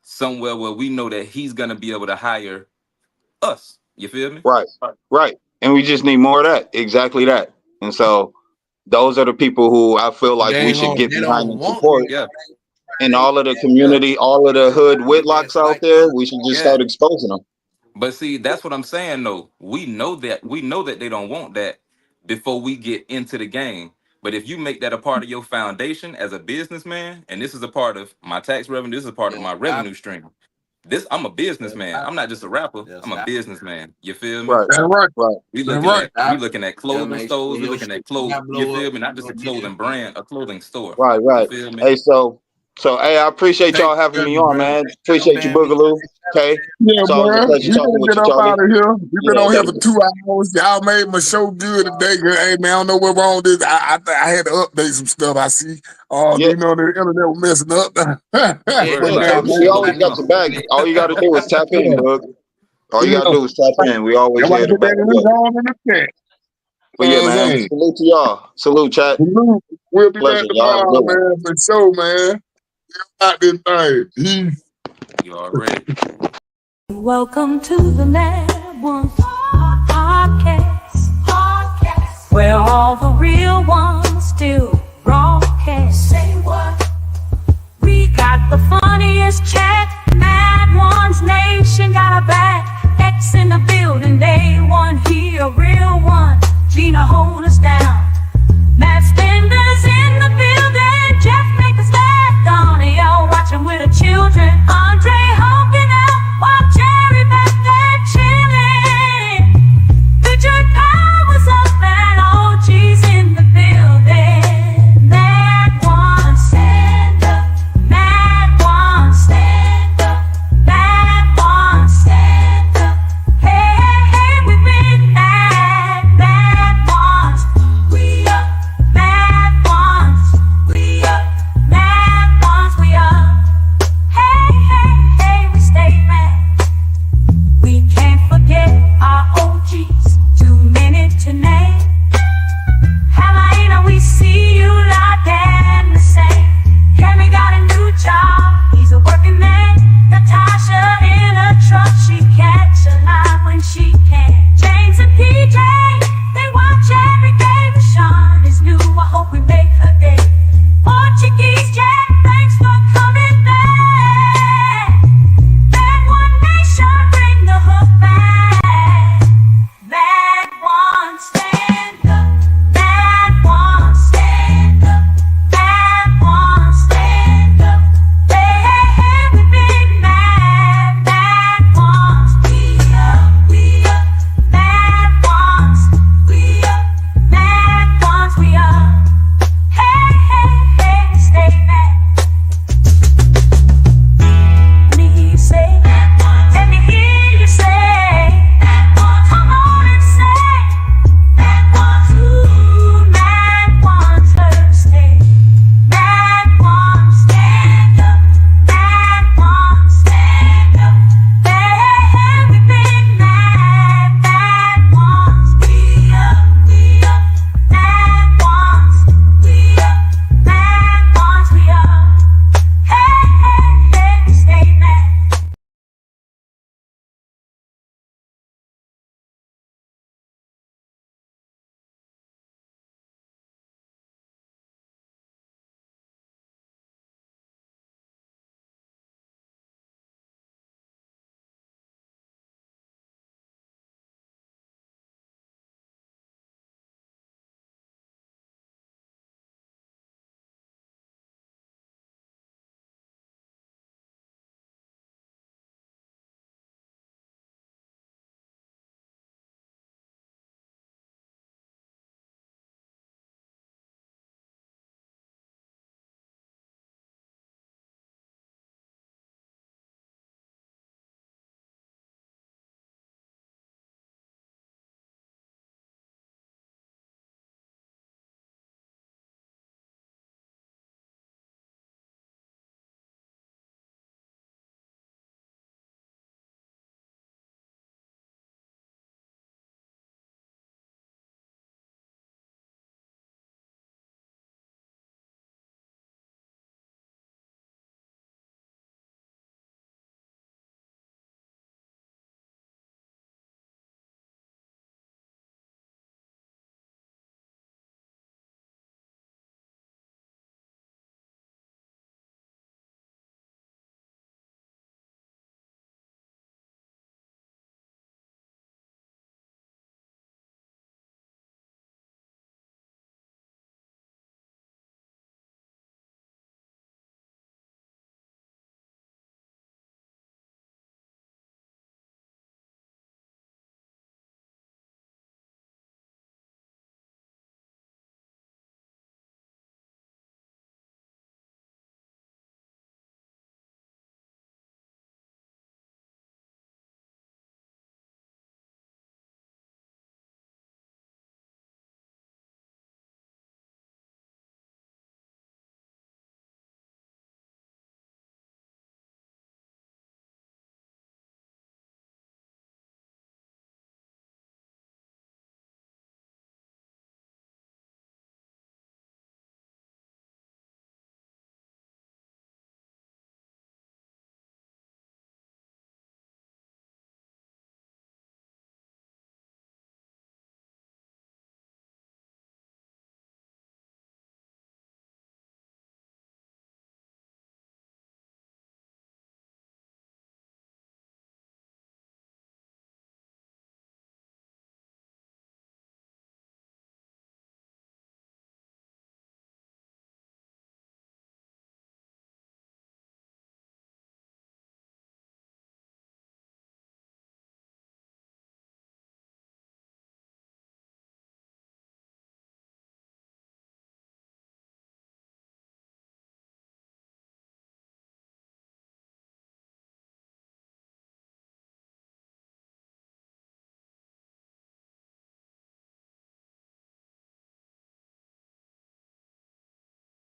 Somewhere where we know that he's gonna be able to hire us. You feel me? Right. And we just need more of that. Exactly that. And so those are the people who I feel like we should get behind and support. Yeah. And all of the community, all of the hood Whitlocks out there, we should just start exposing them. But see, that's what I'm saying though. We know that they don't want that before we get into the game. But if you make that a part of your foundation as a businessman, and this is a part of my tax revenue, this is a part of my revenue stream. I'm a businessman. I'm not just a rapper. I'm a businessman. You feel me? Right. We looking at clothing stores. We looking at clothes. You feel me? Not just a clothing brand, a clothing store. Right. You feel me? Hey, so hey, I appreciate y'all having me on, man. Appreciate you, Boogaloo. Okay. Yeah, it's always a man. pleasure We talking gonna with get you, up Charlie. out of here. We've been on here for definitely. 2 hours. Y'all made my show good today. Hey, man, I don't know what's wrong with this. I had to update some stuff. I see. The internet was messing up. We always got your back. All you got to do is tap in, Doug. All you got to do is tap in. We always here to back you up. But yeah, man. Salute to y'all. Salute, chat. We'll be Pleasure. back Y'all have a tomorrow, good one. man, for sure, man. Out this thing. You already. Welcome to the Lab Ones podcast, where all the real ones still